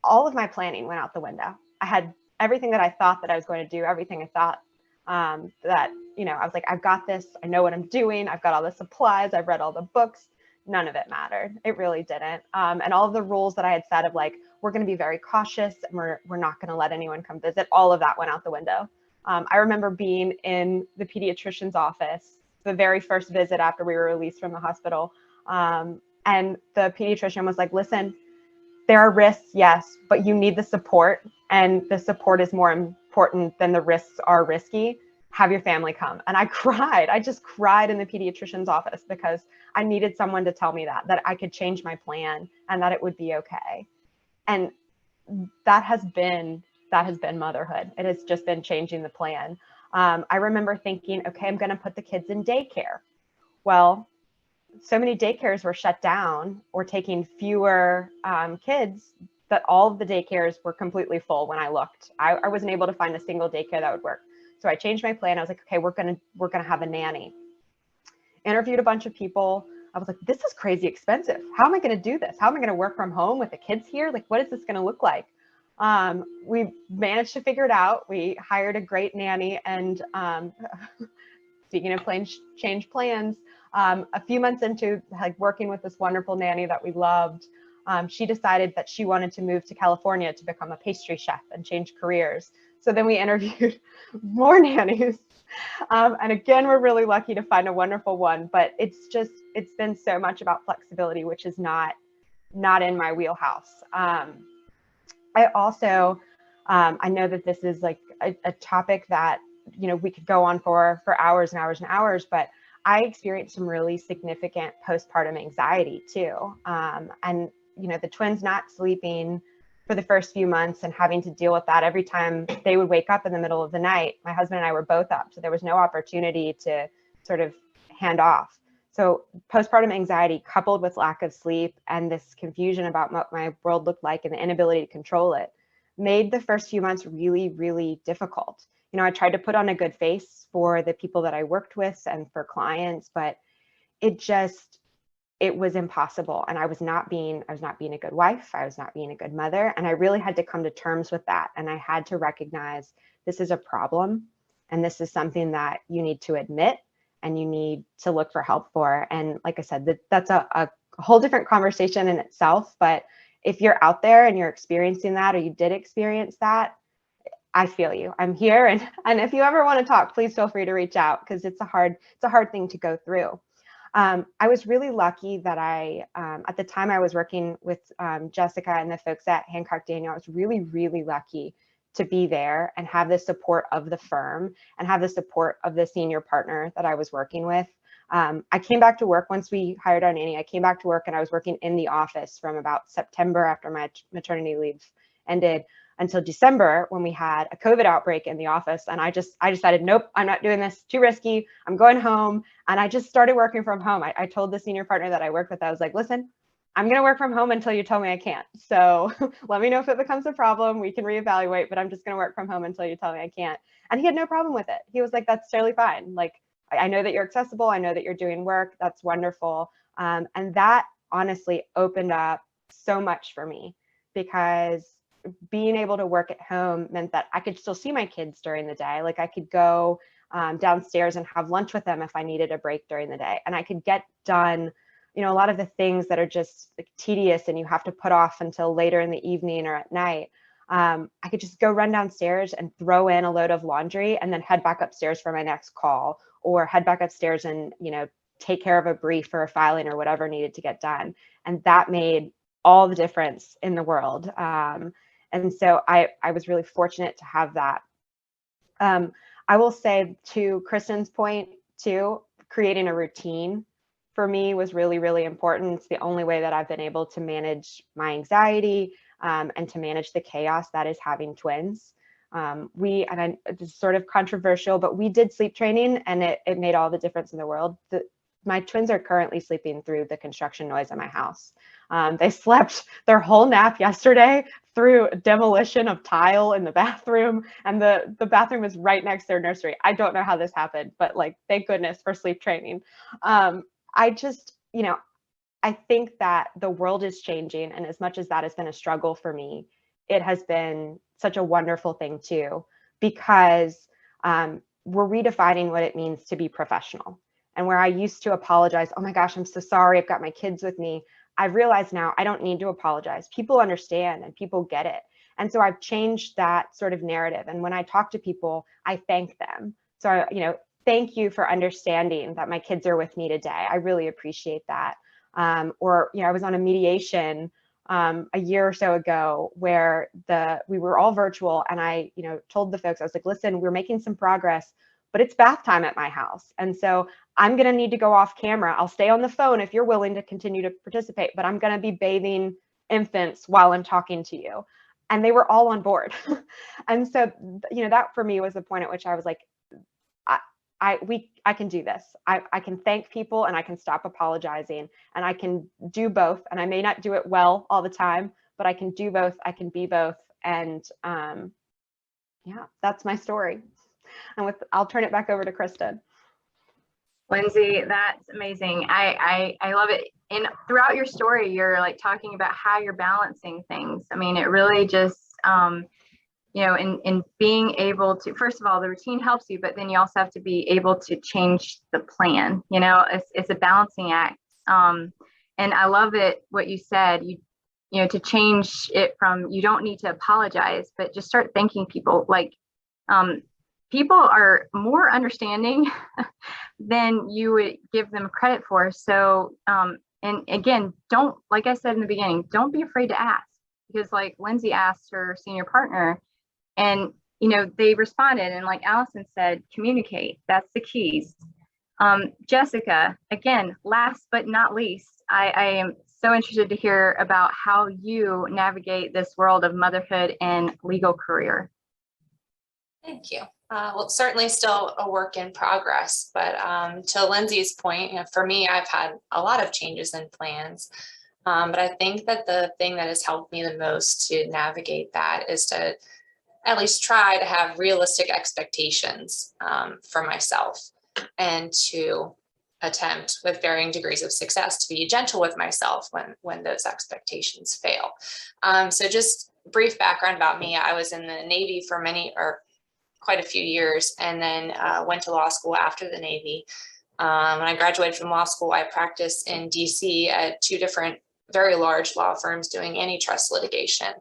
[SPEAKER 5] all of my planning went out the window. I had everything that I thought that I was going to do, everything I thought that, I was like, I've got this, I know what I'm doing, I've got all the supplies, I've read all the books. None of it mattered. It really didn't. And all of the rules that I had set of like, we're going to be very cautious and we're not going to let anyone come visit, all of that went out the window. I remember being in the pediatrician's office, the very first visit after we were released from the hospital. And the pediatrician was like, listen, there are risks, yes, but you need the support, and the support is more important than the risks are risky. Have your family come. And I cried. I just cried in the pediatrician's office because I needed someone to tell me that I could change my plan and that it would be okay. And that has been motherhood. It has just been changing the plan. I remember thinking, okay, I'm going to put the kids in daycare. Well, so many daycares were shut down or taking fewer kids that all of the daycares were completely full when I looked. I wasn't able to find a single daycare that would work. So I changed my plan. I was like, okay, we're gonna have a nanny. Interviewed a bunch of people. I was like, this is crazy expensive. How am I gonna do this? How am I gonna work from home with the kids here? Like, what is this gonna look like? We managed to figure it out. We hired a great nanny, and speaking of change plans, a few months into like working with this wonderful nanny that we loved, she decided that she wanted to move to California to become a pastry chef and change careers. So then we interviewed more nannies. And again, we're really lucky to find a wonderful one, but it's been so much about flexibility, which is not in my wheelhouse. I also, I know that this is like a topic that, we could go on for hours and hours and hours, but I experienced some really significant postpartum anxiety too. And, the twins not sleeping for the first few months and having to deal with that every time they would wake up in the middle of the night. My husband and I were both up, so there was no opportunity to sort of hand off. So postpartum anxiety coupled with lack of sleep and this confusion about what my world looked like and the inability to control it made the first few months really, really difficult. I tried to put on a good face for the people that I worked with and for clients, but it was impossible. And I was not being a good wife. I was not being a good mother. And I really had to come to terms with that. And I had to recognize this is a problem. And this is something that you need to admit and you need to look for help for. And like I said, that's a whole different conversation in itself. But if you're out there and you're experiencing that, or you did experience that, I feel you. I'm here. And if you ever want to talk, please feel free to reach out, because it's a hard thing to go through. I was really lucky that at the time I was working with Jessica and the folks at Hancock Daniel, I was really, really lucky to be there and have the support of the firm and have the support of the senior partner that I was working with. I came back to work once we hired our nanny. I came back to work and I was working in the office from about September after my maternity leave ended until December, when we had a COVID outbreak in the office. And I decided, nope, I'm not doing this, too risky. I'm going home. And I just started working from home. I told the senior partner that I worked with, I was like, listen, I'm going to work from home until you tell me I can't. So let me know if it becomes a problem. We can reevaluate, but I'm just going to work from home until you tell me I can't. And he had no problem with it. He was like, that's totally fine. Like, I know that you're accessible. I know that you're doing work. That's wonderful. And that honestly opened up so much for me, because being able to work at home meant that I could still see my kids during the day. Like I could go downstairs and have lunch with them if I needed a break during the day. And I could get done, you know, a lot of the things that are just like tedious and you have to put off until later in the evening or at night. I could just go run downstairs and throw in a load of laundry and then head back upstairs for my next call, or head back upstairs and, you know, take care of a brief or a filing or whatever needed to get done. And that made all the difference in the world. And so I was really fortunate to have that. I will say, to Kristen's point too, creating a routine for me was really, really important. It's the only way that I've been able to manage my anxiety and to manage the chaos that is having twins. It's sort of controversial, but we did sleep training, and it made all the difference in the world. My twins are currently sleeping through the construction noise in my house. They slept their whole nap yesterday through demolition of tile in the bathroom, and the bathroom is right next to their nursery. I don't know how this happened, but like, thank goodness for sleep training. I just, you know, I think that the world is changing, and as much as that has been a struggle for me, it has been such a wonderful thing too, because we're redefining what it means to be professional. And where I used to apologize, oh my gosh, I'm so sorry, I've got my kids with me, I've realized now I don't need to apologize. People understand and people get it. And so I've changed that sort of narrative. And when I talk to people, I thank them. So, you know, thank you for understanding that my kids are with me today. I really appreciate that. Or, you know, I was on a mediation a year or so ago where we were all virtual, and I, you know, told the folks, I was like, listen, we're making some progress, but it's bath time at my house. And so I'm going to need to go off camera. I'll stay on the phone if you're willing to continue to participate, but I'm going to be bathing infants while I'm talking to you. And they were all on board. And so, you know, that for me was the point at which I was like, I can do this. I can thank people, and I can stop apologizing, and I can do both. And I may not do it well all the time, but I can do both. I can be both. And yeah, that's my story. And I'll turn it back over to Kristen.
[SPEAKER 1] Lindsay, that's amazing. I love it. And throughout your story, you're like talking about how you're balancing things. I mean, it really just, you know, in being able to, first of all, the routine helps you, but then you also have to be able to change the plan. You know, it's a balancing act. And I love it, what you said, you know, to change it from, you don't need to apologize, but just start thanking people. Like, people are more understanding than you would give them credit for. So, and again, don't, like I said in the beginning, don't be afraid to ask, because like Lindsay asked her senior partner, and, you know, they responded. And like Alison said, communicate, that's the keys. Jessica, again, last but not least, I am so interested to hear about how you navigate this world of motherhood and legal career.
[SPEAKER 6] Thank you. Well, it's certainly still a work in progress, but to Lindsay's point, you know, for me, I've had a lot of changes in plans, but I think that the thing that has helped me the most to navigate that is to at least try to have realistic expectations for myself, and to attempt with varying degrees of success to be gentle with myself when those expectations fail. So just brief background about me. I was in the Navy for quite a few years, and then went to law school after the Navy. When I graduated from law school, I practiced in DC at 2 different very large law firms doing antitrust litigation.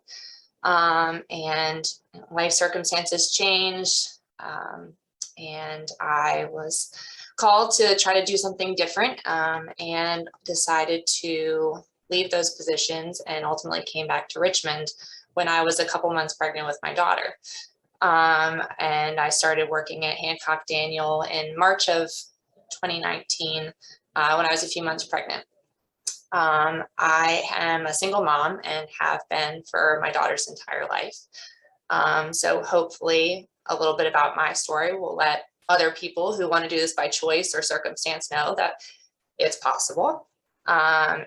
[SPEAKER 6] And life circumstances changed, and I was called to try to do something different, and decided to leave those positions, and ultimately came back to Richmond when I was a couple months pregnant with my daughter. And I started working at Hancock Daniel in March of 2019, when I was a few months pregnant. I am a single mom and have been for my daughter's entire life. So hopefully a little bit about my story will let other people who want to do this by choice or circumstance know that it's possible.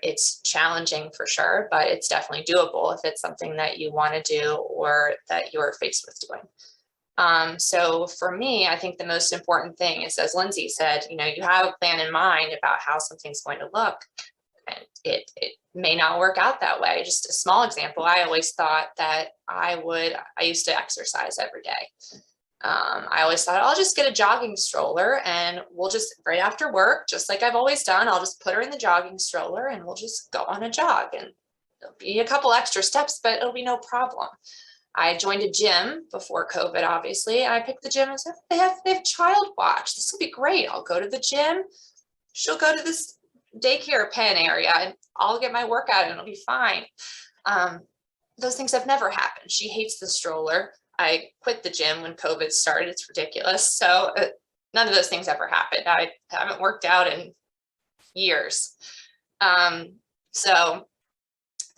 [SPEAKER 6] It's challenging for sure, but it's definitely doable if it's something that you want to do or that you're faced with doing. So for me, I think the most important thing is, as Lindsay said, you have a plan in mind about how something's going to look, and it may not work out that way. Just a small example, I always thought that I used to exercise every day. I always thought I'll just get a jogging stroller and we'll just, right after work, just like I've always done, I'll just put her in the jogging stroller and we'll just go on a jog, and it'll be a couple extra steps, but it'll be no problem. I joined a gym before COVID, obviously. I picked the gym and said, they have child watch. This will be great. I'll go to the gym. She'll go to this daycare pen area and I'll get my workout and it'll be fine. Those things have never happened. She hates the stroller. I quit the gym when COVID started. It's ridiculous. So none of those things ever happened. I haven't worked out in years. So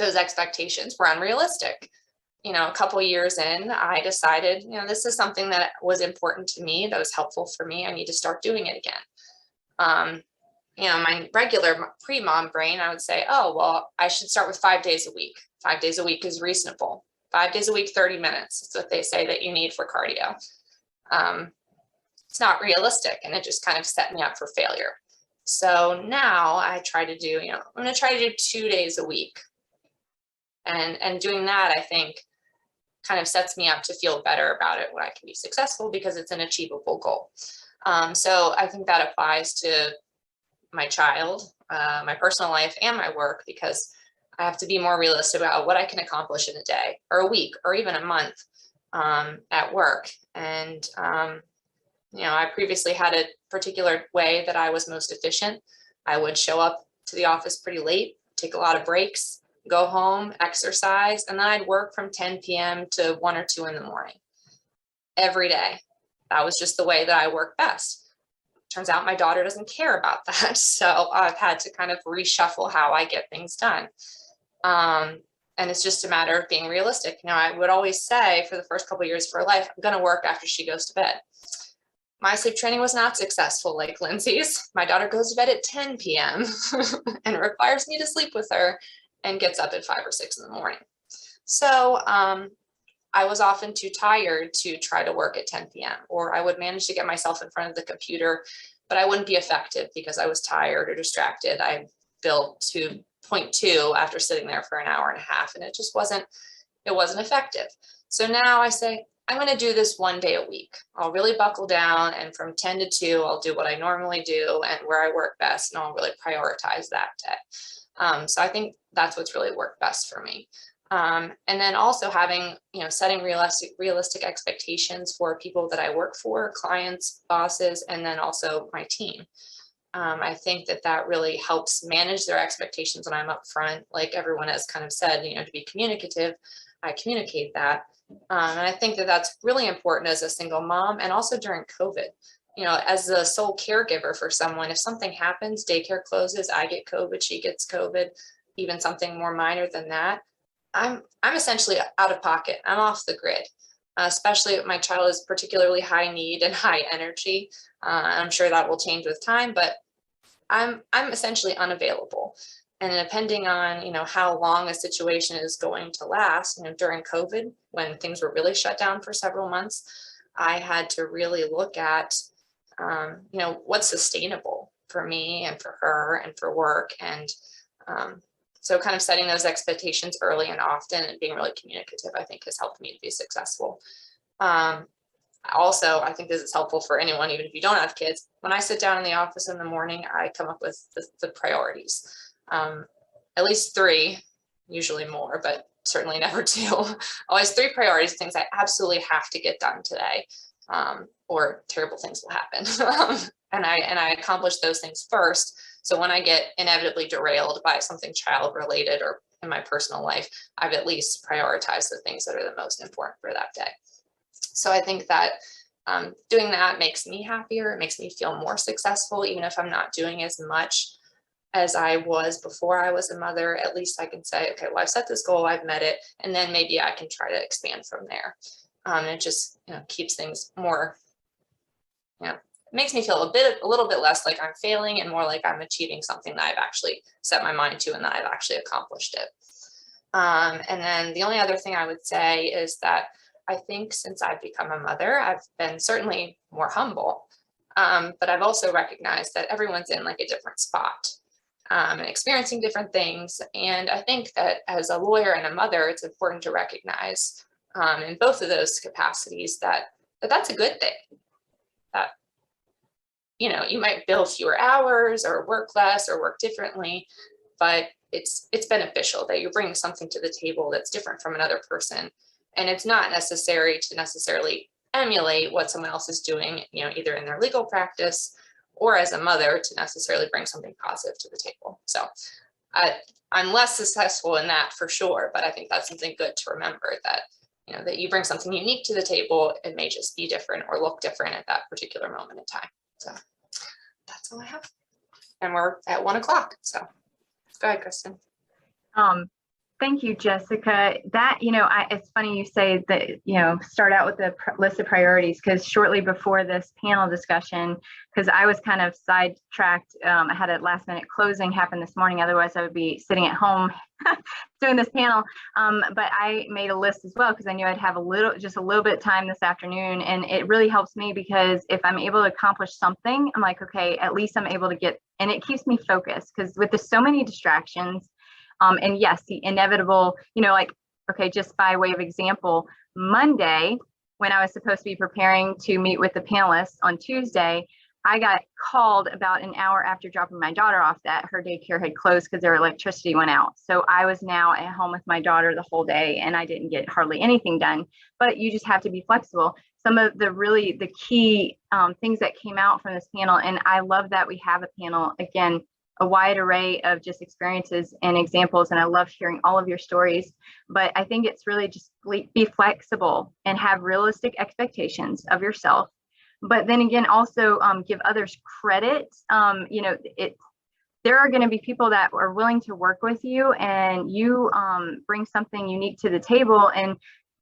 [SPEAKER 6] those expectations were unrealistic. A couple years in, I decided, this is something that was important to me, that was helpful for me. I need to start doing it again. My regular pre-mom brain, I would say, oh, well, I should start with 5 days a week. 5 days a week is reasonable. 5 days a week, 30 minutes. That's what they say that you need for cardio. It's not realistic, and it just kind of set me up for failure. So now I try to do, I'm going to try to do 2 days a week. And doing that, I think, kind of sets me up to feel better about it when I can be successful, because it's an achievable goal. So I think that applies to my child, my personal life, and my work, because I have to be more realistic about what I can accomplish in a day or a week or even a month at work. And, I previously had a particular way that I was most efficient. I would show up to the office pretty late, take a lot of breaks, go home, exercise, and then I'd work from 10 p.m. to 1 or 2 in the morning every day. That was just the way that I work best. Turns out my daughter doesn't care about that. So I've had to kind of reshuffle how I get things done. And it's just a matter of being realistic. I would always say for the first couple of years of her life, I'm going to work after she goes to bed. My sleep training was not successful like Lindsay's. My daughter goes to bed at 10 p.m. and requires me to sleep with her and gets up at 5 or 6 in the morning. So I was often too tired to try to work at 10 p.m. or I would manage to get myself in front of the computer, but I wouldn't be effective because I was tired or distracted. I built to 0.2 after sitting there for an hour and a half, and it just wasn't effective. So now I say, I'm going to do this 1 day a week. I'll really buckle down, and from 10 to 2, I'll do what I normally do and where I work best, and I'll really prioritize that day. So I think that's what's really worked best for me. And then also having, setting realistic expectations for people that I work for, clients, bosses, and then also my team. I think that really helps manage their expectations when I'm up front. Like everyone has kind of said, to be communicative, I communicate that. And I think that's really important as a single mom, and also during COVID. As the sole caregiver for someone, if something happens, daycare closes, I get COVID, she gets COVID, even something more minor than that, I'm essentially out of pocket. I'm off the grid, especially if my child is particularly high need and high energy. I'm sure that will change with time, but I'm essentially unavailable. And depending on, how long a situation is going to last, during COVID, when things were really shut down for several months, I had to really look at, what's sustainable for me and for her and for work. And so kind of setting those expectations early and often and being really communicative, I think, has helped me to be successful. Also, I think this is helpful for anyone, even if you don't have kids. When I sit down in the office in the morning, I come up with the priorities. At least 3, usually more, but certainly never 2. Always 3 priorities, things I absolutely have to get done today, or terrible things will happen. And I accomplish those things first. So when I get inevitably derailed by something child related or in my personal life, I've at least prioritized the things that are the most important for that day. So I think that doing that makes me happier. It makes me feel more successful, even if I'm not doing as much as I was before I was a mother. At least I can say, okay, well, I've set this goal, I've met it, and then maybe I can try to expand from there. And it just keeps things more, makes me feel a little bit less like I'm failing and more like I'm achieving something that I've actually set my mind to and that I've actually accomplished it. And then the only other thing I would say is that I think since I've become a mother, I've been certainly more humble, but I've also recognized that everyone's in like a different spot and experiencing different things. And I think that as a lawyer and a mother, it's important to recognize in both of those capacities that that's a good thing. That, you know, you might bill fewer hours or work less or work differently, but it's beneficial that you bring something to the table that's different from another person. And it's not necessary to necessarily emulate what someone else is doing, you know, either in their legal practice or as a mother to necessarily bring something positive to the table. So I'm less successful in that for sure, but I think that's something good to remember, that, you know, that you bring something unique to the table. It may just be different or look different at that particular moment in time. So that's all I have. And we're at 1 o'clock. So go ahead, Kristen.
[SPEAKER 1] Thank you, Jessica. That, you know, it's funny you say that, you know, start out with the list of priorities, because shortly before this panel discussion, because I was kind of sidetracked, I had a last minute closing happen this morning. Otherwise I would be sitting at home doing this panel. But I made a list as well, because I knew I'd have just a little bit of time this afternoon. And it really helps me, because if I'm able to accomplish something, I'm like, okay, at least I'm able to get, and it keeps me focused, because with so many distractions, and yes, the inevitable, you know, like, okay, just by way of example, Monday, when I was supposed to be preparing to meet with the panelists on Tuesday, I got called about an hour after dropping my daughter off that her daycare had closed because their electricity went out. So I was now at home with my daughter the whole day, and I didn't get hardly anything done. But you just have to be flexible. Some of the key things that came out from this panel, and I love that we have a panel, again, a wide array of just experiences and examples. And I love hearing all of your stories, but I think it's really just be flexible and have realistic expectations of yourself. But then again, also give others credit. You know, there are going to be people that are willing to work with you, and you bring something unique to the table. And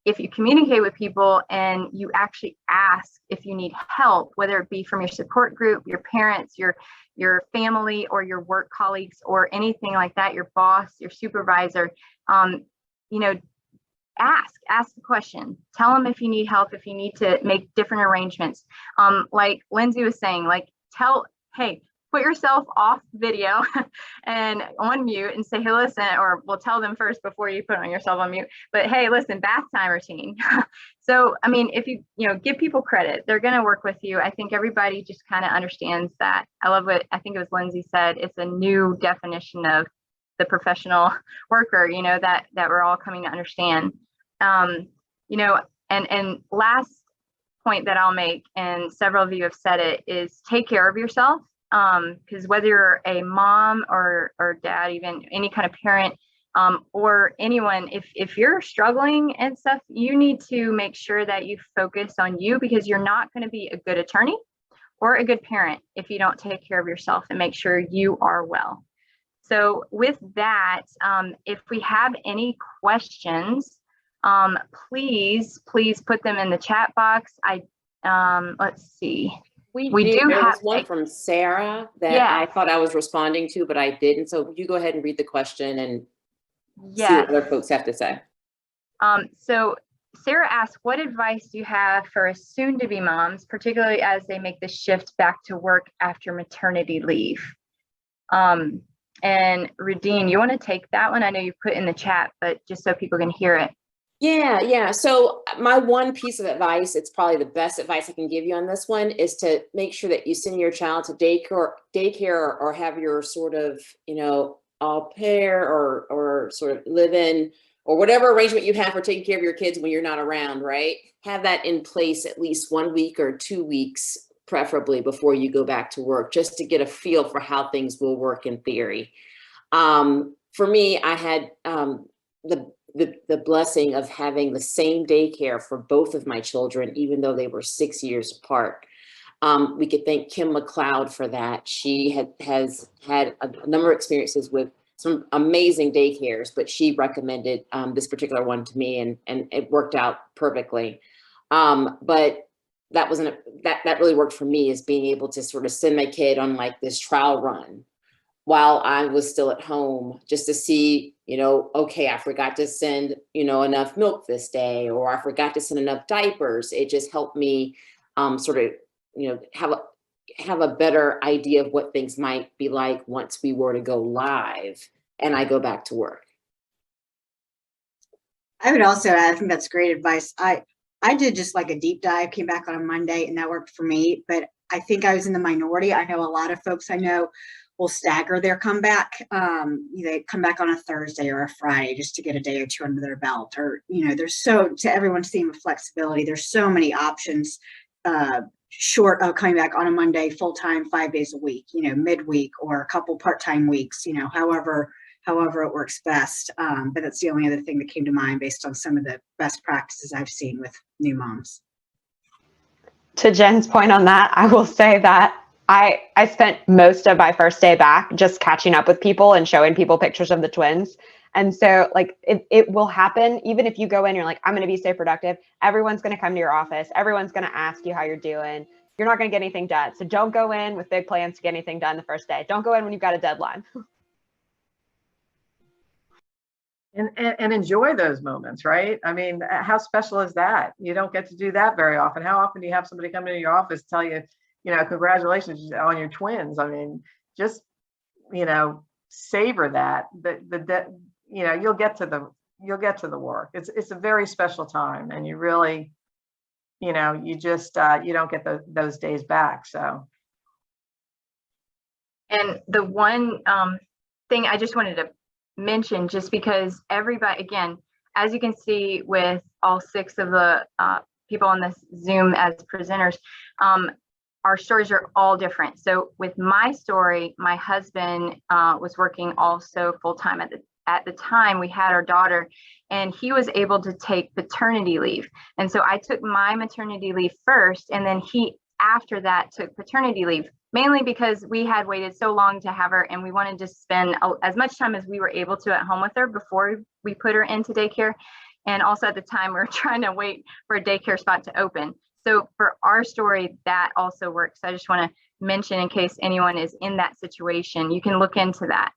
[SPEAKER 1] if you communicate with people and you actually ask if you need help, whether it be from your support group, your parents, your family, or your work colleagues, or anything like that, your boss, your supervisor, you know, ask the question, tell them if you need help, if you need to make different arrangements. Like Lindsay was saying, like, hey, put yourself off video and on mute and say, hey, listen, or we'll tell them first before you put on yourself on mute, but hey, listen, bath time routine. So, I mean, if you give people credit, they're going to work with you. I think everybody just kind of understands that. I love what I think it was Lindsay said. It's a new definition of the professional worker, you know, that we're all coming to understand. You know, and last point that I'll make, and several of you have said it, is take care of yourself. Because whether you're a mom or dad, even any kind of parent, or anyone, if you're struggling and stuff, you need to make sure that you focus on you, because you're not going to be a good attorney or a good parent if you don't take care of yourself and make sure you are well. So with that, if we have any questions, please put them in the chat box. Let's see.
[SPEAKER 4] We do
[SPEAKER 1] have
[SPEAKER 4] was one from Sarah that I thought I was responding to, but I didn't. So you go ahead and read the question and see what other folks have to say.
[SPEAKER 1] So Sarah asked, what advice do you have for soon-to-be moms, particularly as they make the shift back to work after maternity leave? And Rudene, you want to take that one? I know you put in the chat, but just so people can hear it.
[SPEAKER 4] Yeah. So my one piece of advice, it's probably the best advice I can give you on this one, is to make sure that you send your child to daycare or have your sort of, you know, au pair or sort of live in, or whatever arrangement you have for taking care of your kids when you're not around, right? Have that in place at least 1 week or 2 weeks, preferably, before you go back to work, just to get a feel for how things will work in theory. For me, I had the blessing of having the same daycare for both of my children, even though they were 6 years apart. We could thank Kim McLeod for that. She has had a number of experiences with some amazing daycares, but she recommended this particular one to me, and it worked out perfectly. But that really worked for me, is being able to sort of send my kid on like this trial run while I was still at home, just to see, okay, I forgot to send, enough milk this day, or I forgot to send enough diapers. It just helped me sort of, have a better idea of what things might be like once we were to go live and I go back to work.
[SPEAKER 2] I would also add, I think that's great advice. I did just like a deep dive, came back on a Monday, and that worked for me. But I think I was in the minority. I know a lot of folks I know will stagger their comeback. They come back on a Thursday or a Friday just to get a day or two under their belt. Or, to everyone's theme of flexibility, there's so many options short of coming back on a Monday full-time 5 days a week, midweek, or a couple part-time weeks, however it works best. But that's the only other thing that came to mind based on some of the best practices I've seen with new moms.
[SPEAKER 5] To Jen's point on that, I will say that I spent most of my first day back just catching up with people and showing people pictures of the twins. And so like it will happen, even if you go in, you're like, I'm going to be so productive. Everyone's going to come to your office. Everyone's going to ask you how you're doing. You're not going to get anything done. So don't go in with big plans to get anything done the first day. Don't go in when you've got a deadline.
[SPEAKER 3] And enjoy those moments, right? I mean, how special is that? You don't get to do that very often. How often do you have somebody come into your office tell you, congratulations on your twins? I mean, just, savor that. You'll get to the work. It's a very special time, and you really, you don't get those days back. So.
[SPEAKER 1] And the one thing I just wanted to mention, just because everybody, again, as you can see with all 6 of the people on this Zoom as presenters, our stories are all different. So with my story, my husband was working also full-time at the time we had our daughter, and he was able to take paternity leave. And so I took my maternity leave first, and then he, after that, took paternity leave, mainly because we had waited so long to have her, and we wanted to spend as much time as we were able to at home with her before we put her into daycare. And also at the time, we were trying to wait for a daycare spot to open. So for our story, that also works. I just want to mention, in case anyone is in that situation, you can look into that.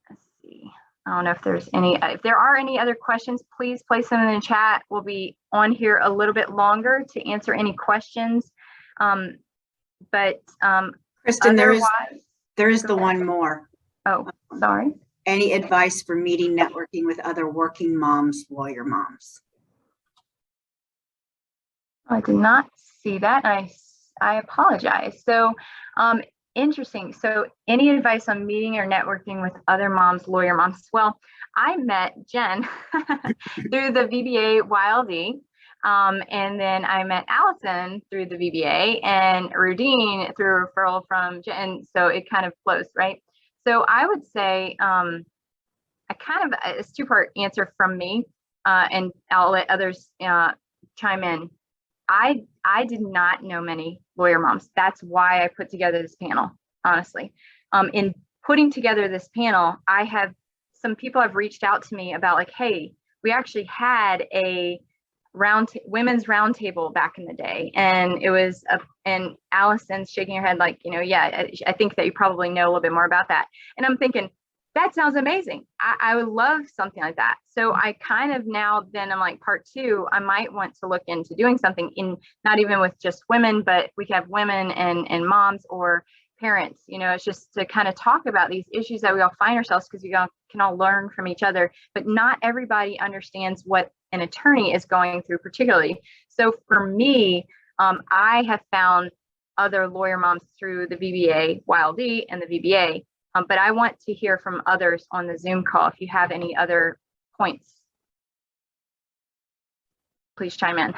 [SPEAKER 1] Let's see. I don't know if there's if there are any other questions, please place them in the chat. We'll be on here a little bit longer to answer any questions.
[SPEAKER 2] Kristen, there is the one more.
[SPEAKER 1] Oh, sorry.
[SPEAKER 2] Any advice for meeting, networking with other working moms, lawyer moms?
[SPEAKER 1] I did not see that. I apologize. So, interesting. So, any advice on meeting or networking with other moms, lawyer moms? Well, I met Jen through the VBA YLD. And then I met Alison through the VBA, and Rudene through a referral from Jen. So it kind of flows, right? So I would say it's a 2-part answer from me, and I'll let others chime in. I did not know many lawyer moms. That's why I put together this panel, honestly. In putting together this panel, some people have reached out to me about like, hey, we actually had a women's roundtable back in the day, and it was and Alison's shaking her head like, yeah, I think that you probably know a little bit more about that. And I'm thinking, that sounds amazing. I would love something like that. So I kind of I'm like, part 2, I might want to look into doing something in, not even with just women, but we can have women and moms or parents. It's just to kind of talk about these issues that we all find ourselves, because we all can all learn from each other, but not everybody understands what an attorney is going through particularly. So for me, I have found other lawyer moms through the VBA YLD and the VBA, but I want to hear from others on the Zoom call. If you have any other points, please chime in.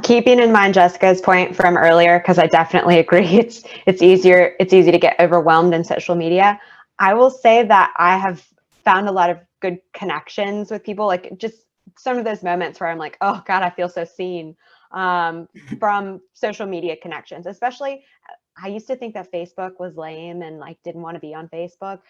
[SPEAKER 5] Keeping in mind Jessica's point from earlier, because I definitely agree, it's easy to get overwhelmed in social media. I will say that I have found a lot of good connections with people, like just some of those moments where I'm like, oh God, I feel so seen, from social media connections. Especially, I used to think that Facebook was lame and like didn't want to be on Facebook,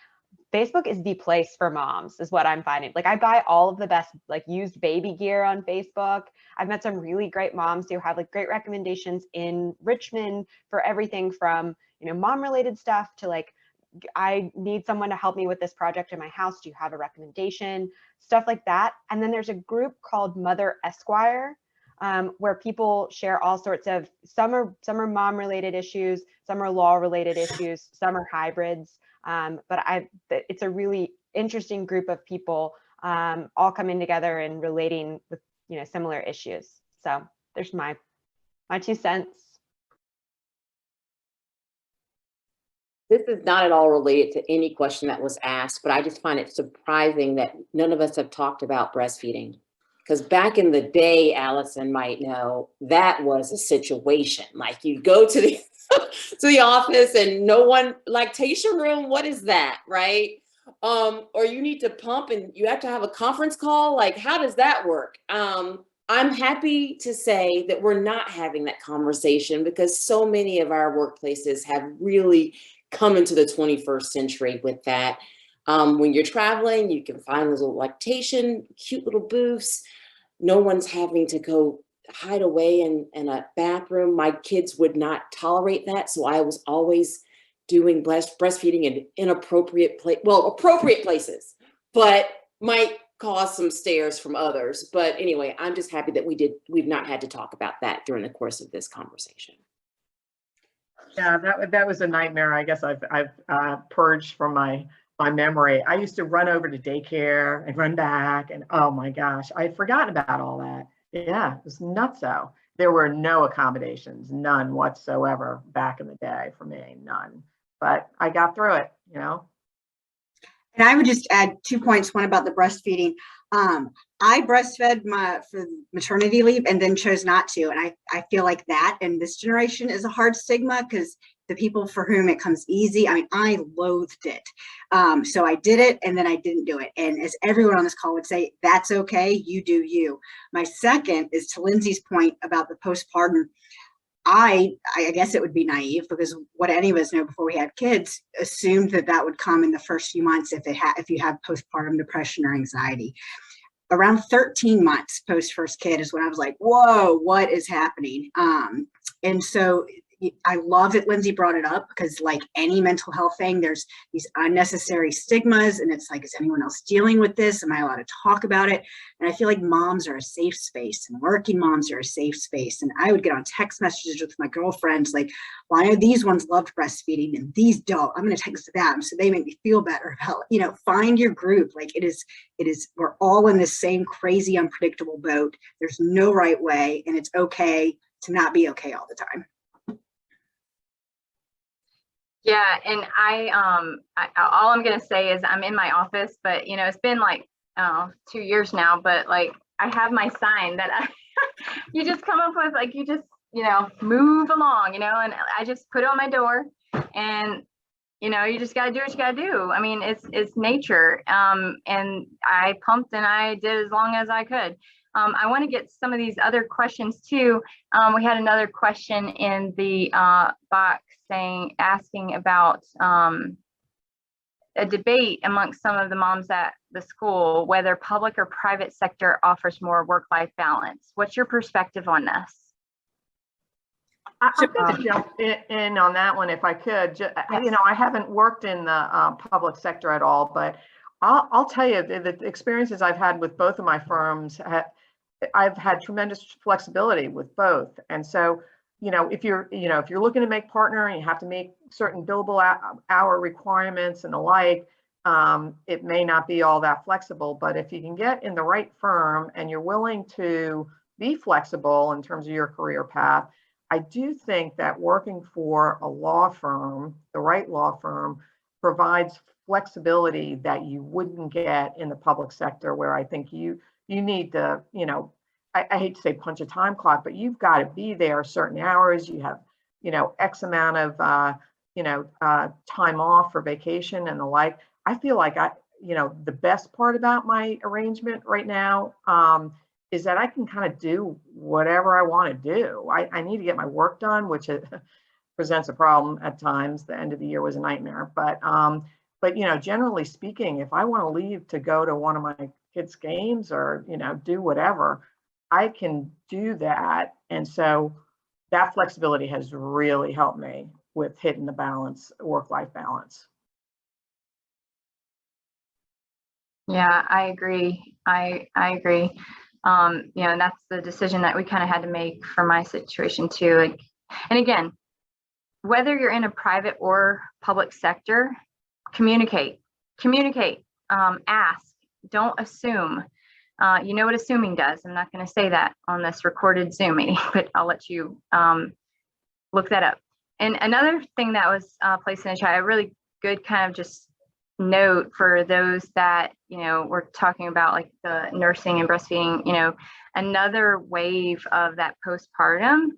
[SPEAKER 5] Facebook is the place for moms, is what I'm finding. Like, I buy all of the best like used baby gear on Facebook. I've met some really great moms who have like great recommendations in Richmond for everything from, you know, mom related stuff to like, I need someone to help me with this project in my house. Do you have a recommendation? Stuff like that. And then there's a group called Mother Esquire, where people share all sorts of, some are mom related issues, some are law related issues, some are hybrids. But it's a really interesting group of people all coming together and relating with, you know, similar issues. So there's my 2 cents.
[SPEAKER 4] This is not at all related to any question that was asked, but I just find it surprising that none of us have talked about breastfeeding. Because back in the day, Allison might know, that was a situation. Like, you go to the to the office and no one, lactation room, what is that, right? Or you need to pump and you have to have a conference call. Like, how does that work? I'm happy to say that we're not having that conversation, because so many of our workplaces have really come into the 21st century with that. When you're traveling, you can find those little lactation, cute little booths. No one's having to go hide away in a bathroom. My kids would not tolerate that. So I was always doing breastfeeding in inappropriate appropriate places, but might cause some stares from others. But anyway, I'm just happy that we've not had to talk about that during the course of this conversation.
[SPEAKER 3] Yeah, that was a nightmare. I guess I've purged from my memory. I used to run over to daycare and run back, and oh my gosh, I had forgotten about all that. Yeah, it was nutso. There were no accommodations, none whatsoever back in the day for me, none. But I got through it, you know.
[SPEAKER 2] And I would just add 2 points. One about the breastfeeding. I breastfed for maternity leave and then chose not to. And I feel like that in this generation is a hard stigma, because the people for whom it comes easy, I mean, I loathed it. So I did it and then I didn't do it. And as everyone on this call would say, that's okay, you do you. My second is to Lindsay's point about the postpartum. I guess it would be naive, because what any of us know before we had kids assumed that would come in the first few months if you have postpartum depression or anxiety. Around 13 months post first kid is when I was like, whoa, what is happening? And so I love that Lindsay brought it up, because like any mental health thing, there's these unnecessary stigmas, and it's like, is anyone else dealing with this? Am I allowed to talk about it? And I feel like moms are a safe space, and working moms are a safe space. And I would get on text messages with my girlfriends like, well, I know these ones loved breastfeeding and these don't. I'm going to text them so they make me feel better about, you know, find your group. Like it is, we're all in the same crazy, unpredictable boat. There's no right way, and it's okay to not be okay all the time.
[SPEAKER 1] Yeah, and all I'm gonna say is I'm in my office, but you know, it's been like 2 years now, but like I have my sign that you just come up with, like, you just, you know, move along, you know, and I just put it on my door, and you know, you just gotta do what you gotta do. I mean, it's nature. And I pumped and I did as long as I could. I want to get some of these other questions too. We had another question in the box asking about a debate amongst some of the moms at the school, whether public or private sector offers more work-life balance. What's your perspective on this?
[SPEAKER 3] I'm going to jump in on that one if I could. Yes. You know, I haven't worked in the public sector at all, but I'll tell you the experiences I've had with both of my firms, I've had tremendous flexibility with both. And so, you know, if you're looking to make partner and you have to meet certain billable hour requirements and the like, it may not be all that flexible. But if you can get in the right firm and you're willing to be flexible in terms of your career path, I do think that working for a law firm, the right law firm, provides flexibility that you wouldn't get in the public sector, where I think you need to, you know, I hate to say punch a time clock, but you've got to be there certain hours. You have, you know, X amount of, time off for vacation and the like. I feel like the best part about my arrangement right now is that I can kind of do whatever I want to do. I need to get my work done, which presents a problem at times. The end of the year was a nightmare, but But, you know, generally speaking, if I want to leave to go to one of my kids' games or, you know, do whatever, I can do that. And so that flexibility has really helped me with hitting the balance, work-life balance.
[SPEAKER 1] Yeah, I agree. I agree. You know, and that's the decision that we kind of had to make for my situation too. Like, and again, whether you're in a private or public sector, communicate, ask, don't assume. You know what assuming does. I'm not going to say that on this recorded Zoom meeting, but I'll let you look that up. And another thing that was placed in the chat, a really good kind of just note for those that, you know, we're talking about like the nursing and breastfeeding, you know, another wave of that postpartum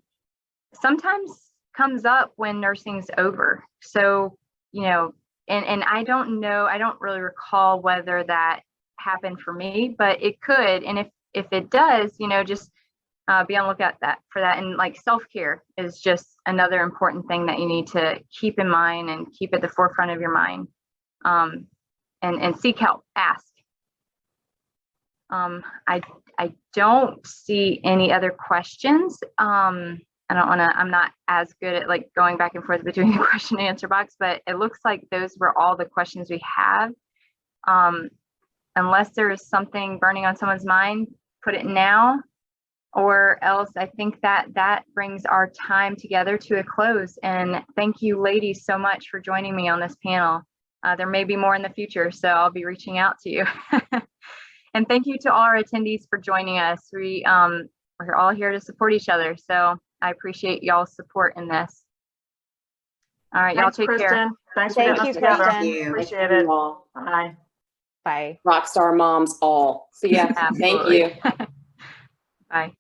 [SPEAKER 1] sometimes comes up when nursing's over. So, you know, and I don't know, I don't really recall whether that happened for me, but it could. And if it does, you know, just be on lookout for that. And like self-care is just another important thing that you need to keep in mind and keep at the forefront of your mind. And seek help, ask. I don't see any other questions. I don't want to, I'm not as good at like going back and forth between the question and answer box, but it looks like those were all the questions we have. Unless there is something burning on someone's mind, put it now, or else I think that brings our time together to a close. And thank you ladies so much for joining me on this panel. There may be more in the future, so I'll be reaching out to you. And thank you to all our attendees for joining us. We're all here to support each other, so I appreciate y'all's support in this. All right, y'all take
[SPEAKER 3] Kristen.
[SPEAKER 1] care.
[SPEAKER 3] Thanks
[SPEAKER 5] Thank
[SPEAKER 3] for getting
[SPEAKER 5] you,
[SPEAKER 3] us together.
[SPEAKER 5] Kristen.
[SPEAKER 3] Appreciate it.
[SPEAKER 4] All.
[SPEAKER 3] Bye.
[SPEAKER 5] Bye.
[SPEAKER 4] Rockstar moms all. See ya. Thank
[SPEAKER 1] Absolutely.
[SPEAKER 4] you.
[SPEAKER 1] Bye.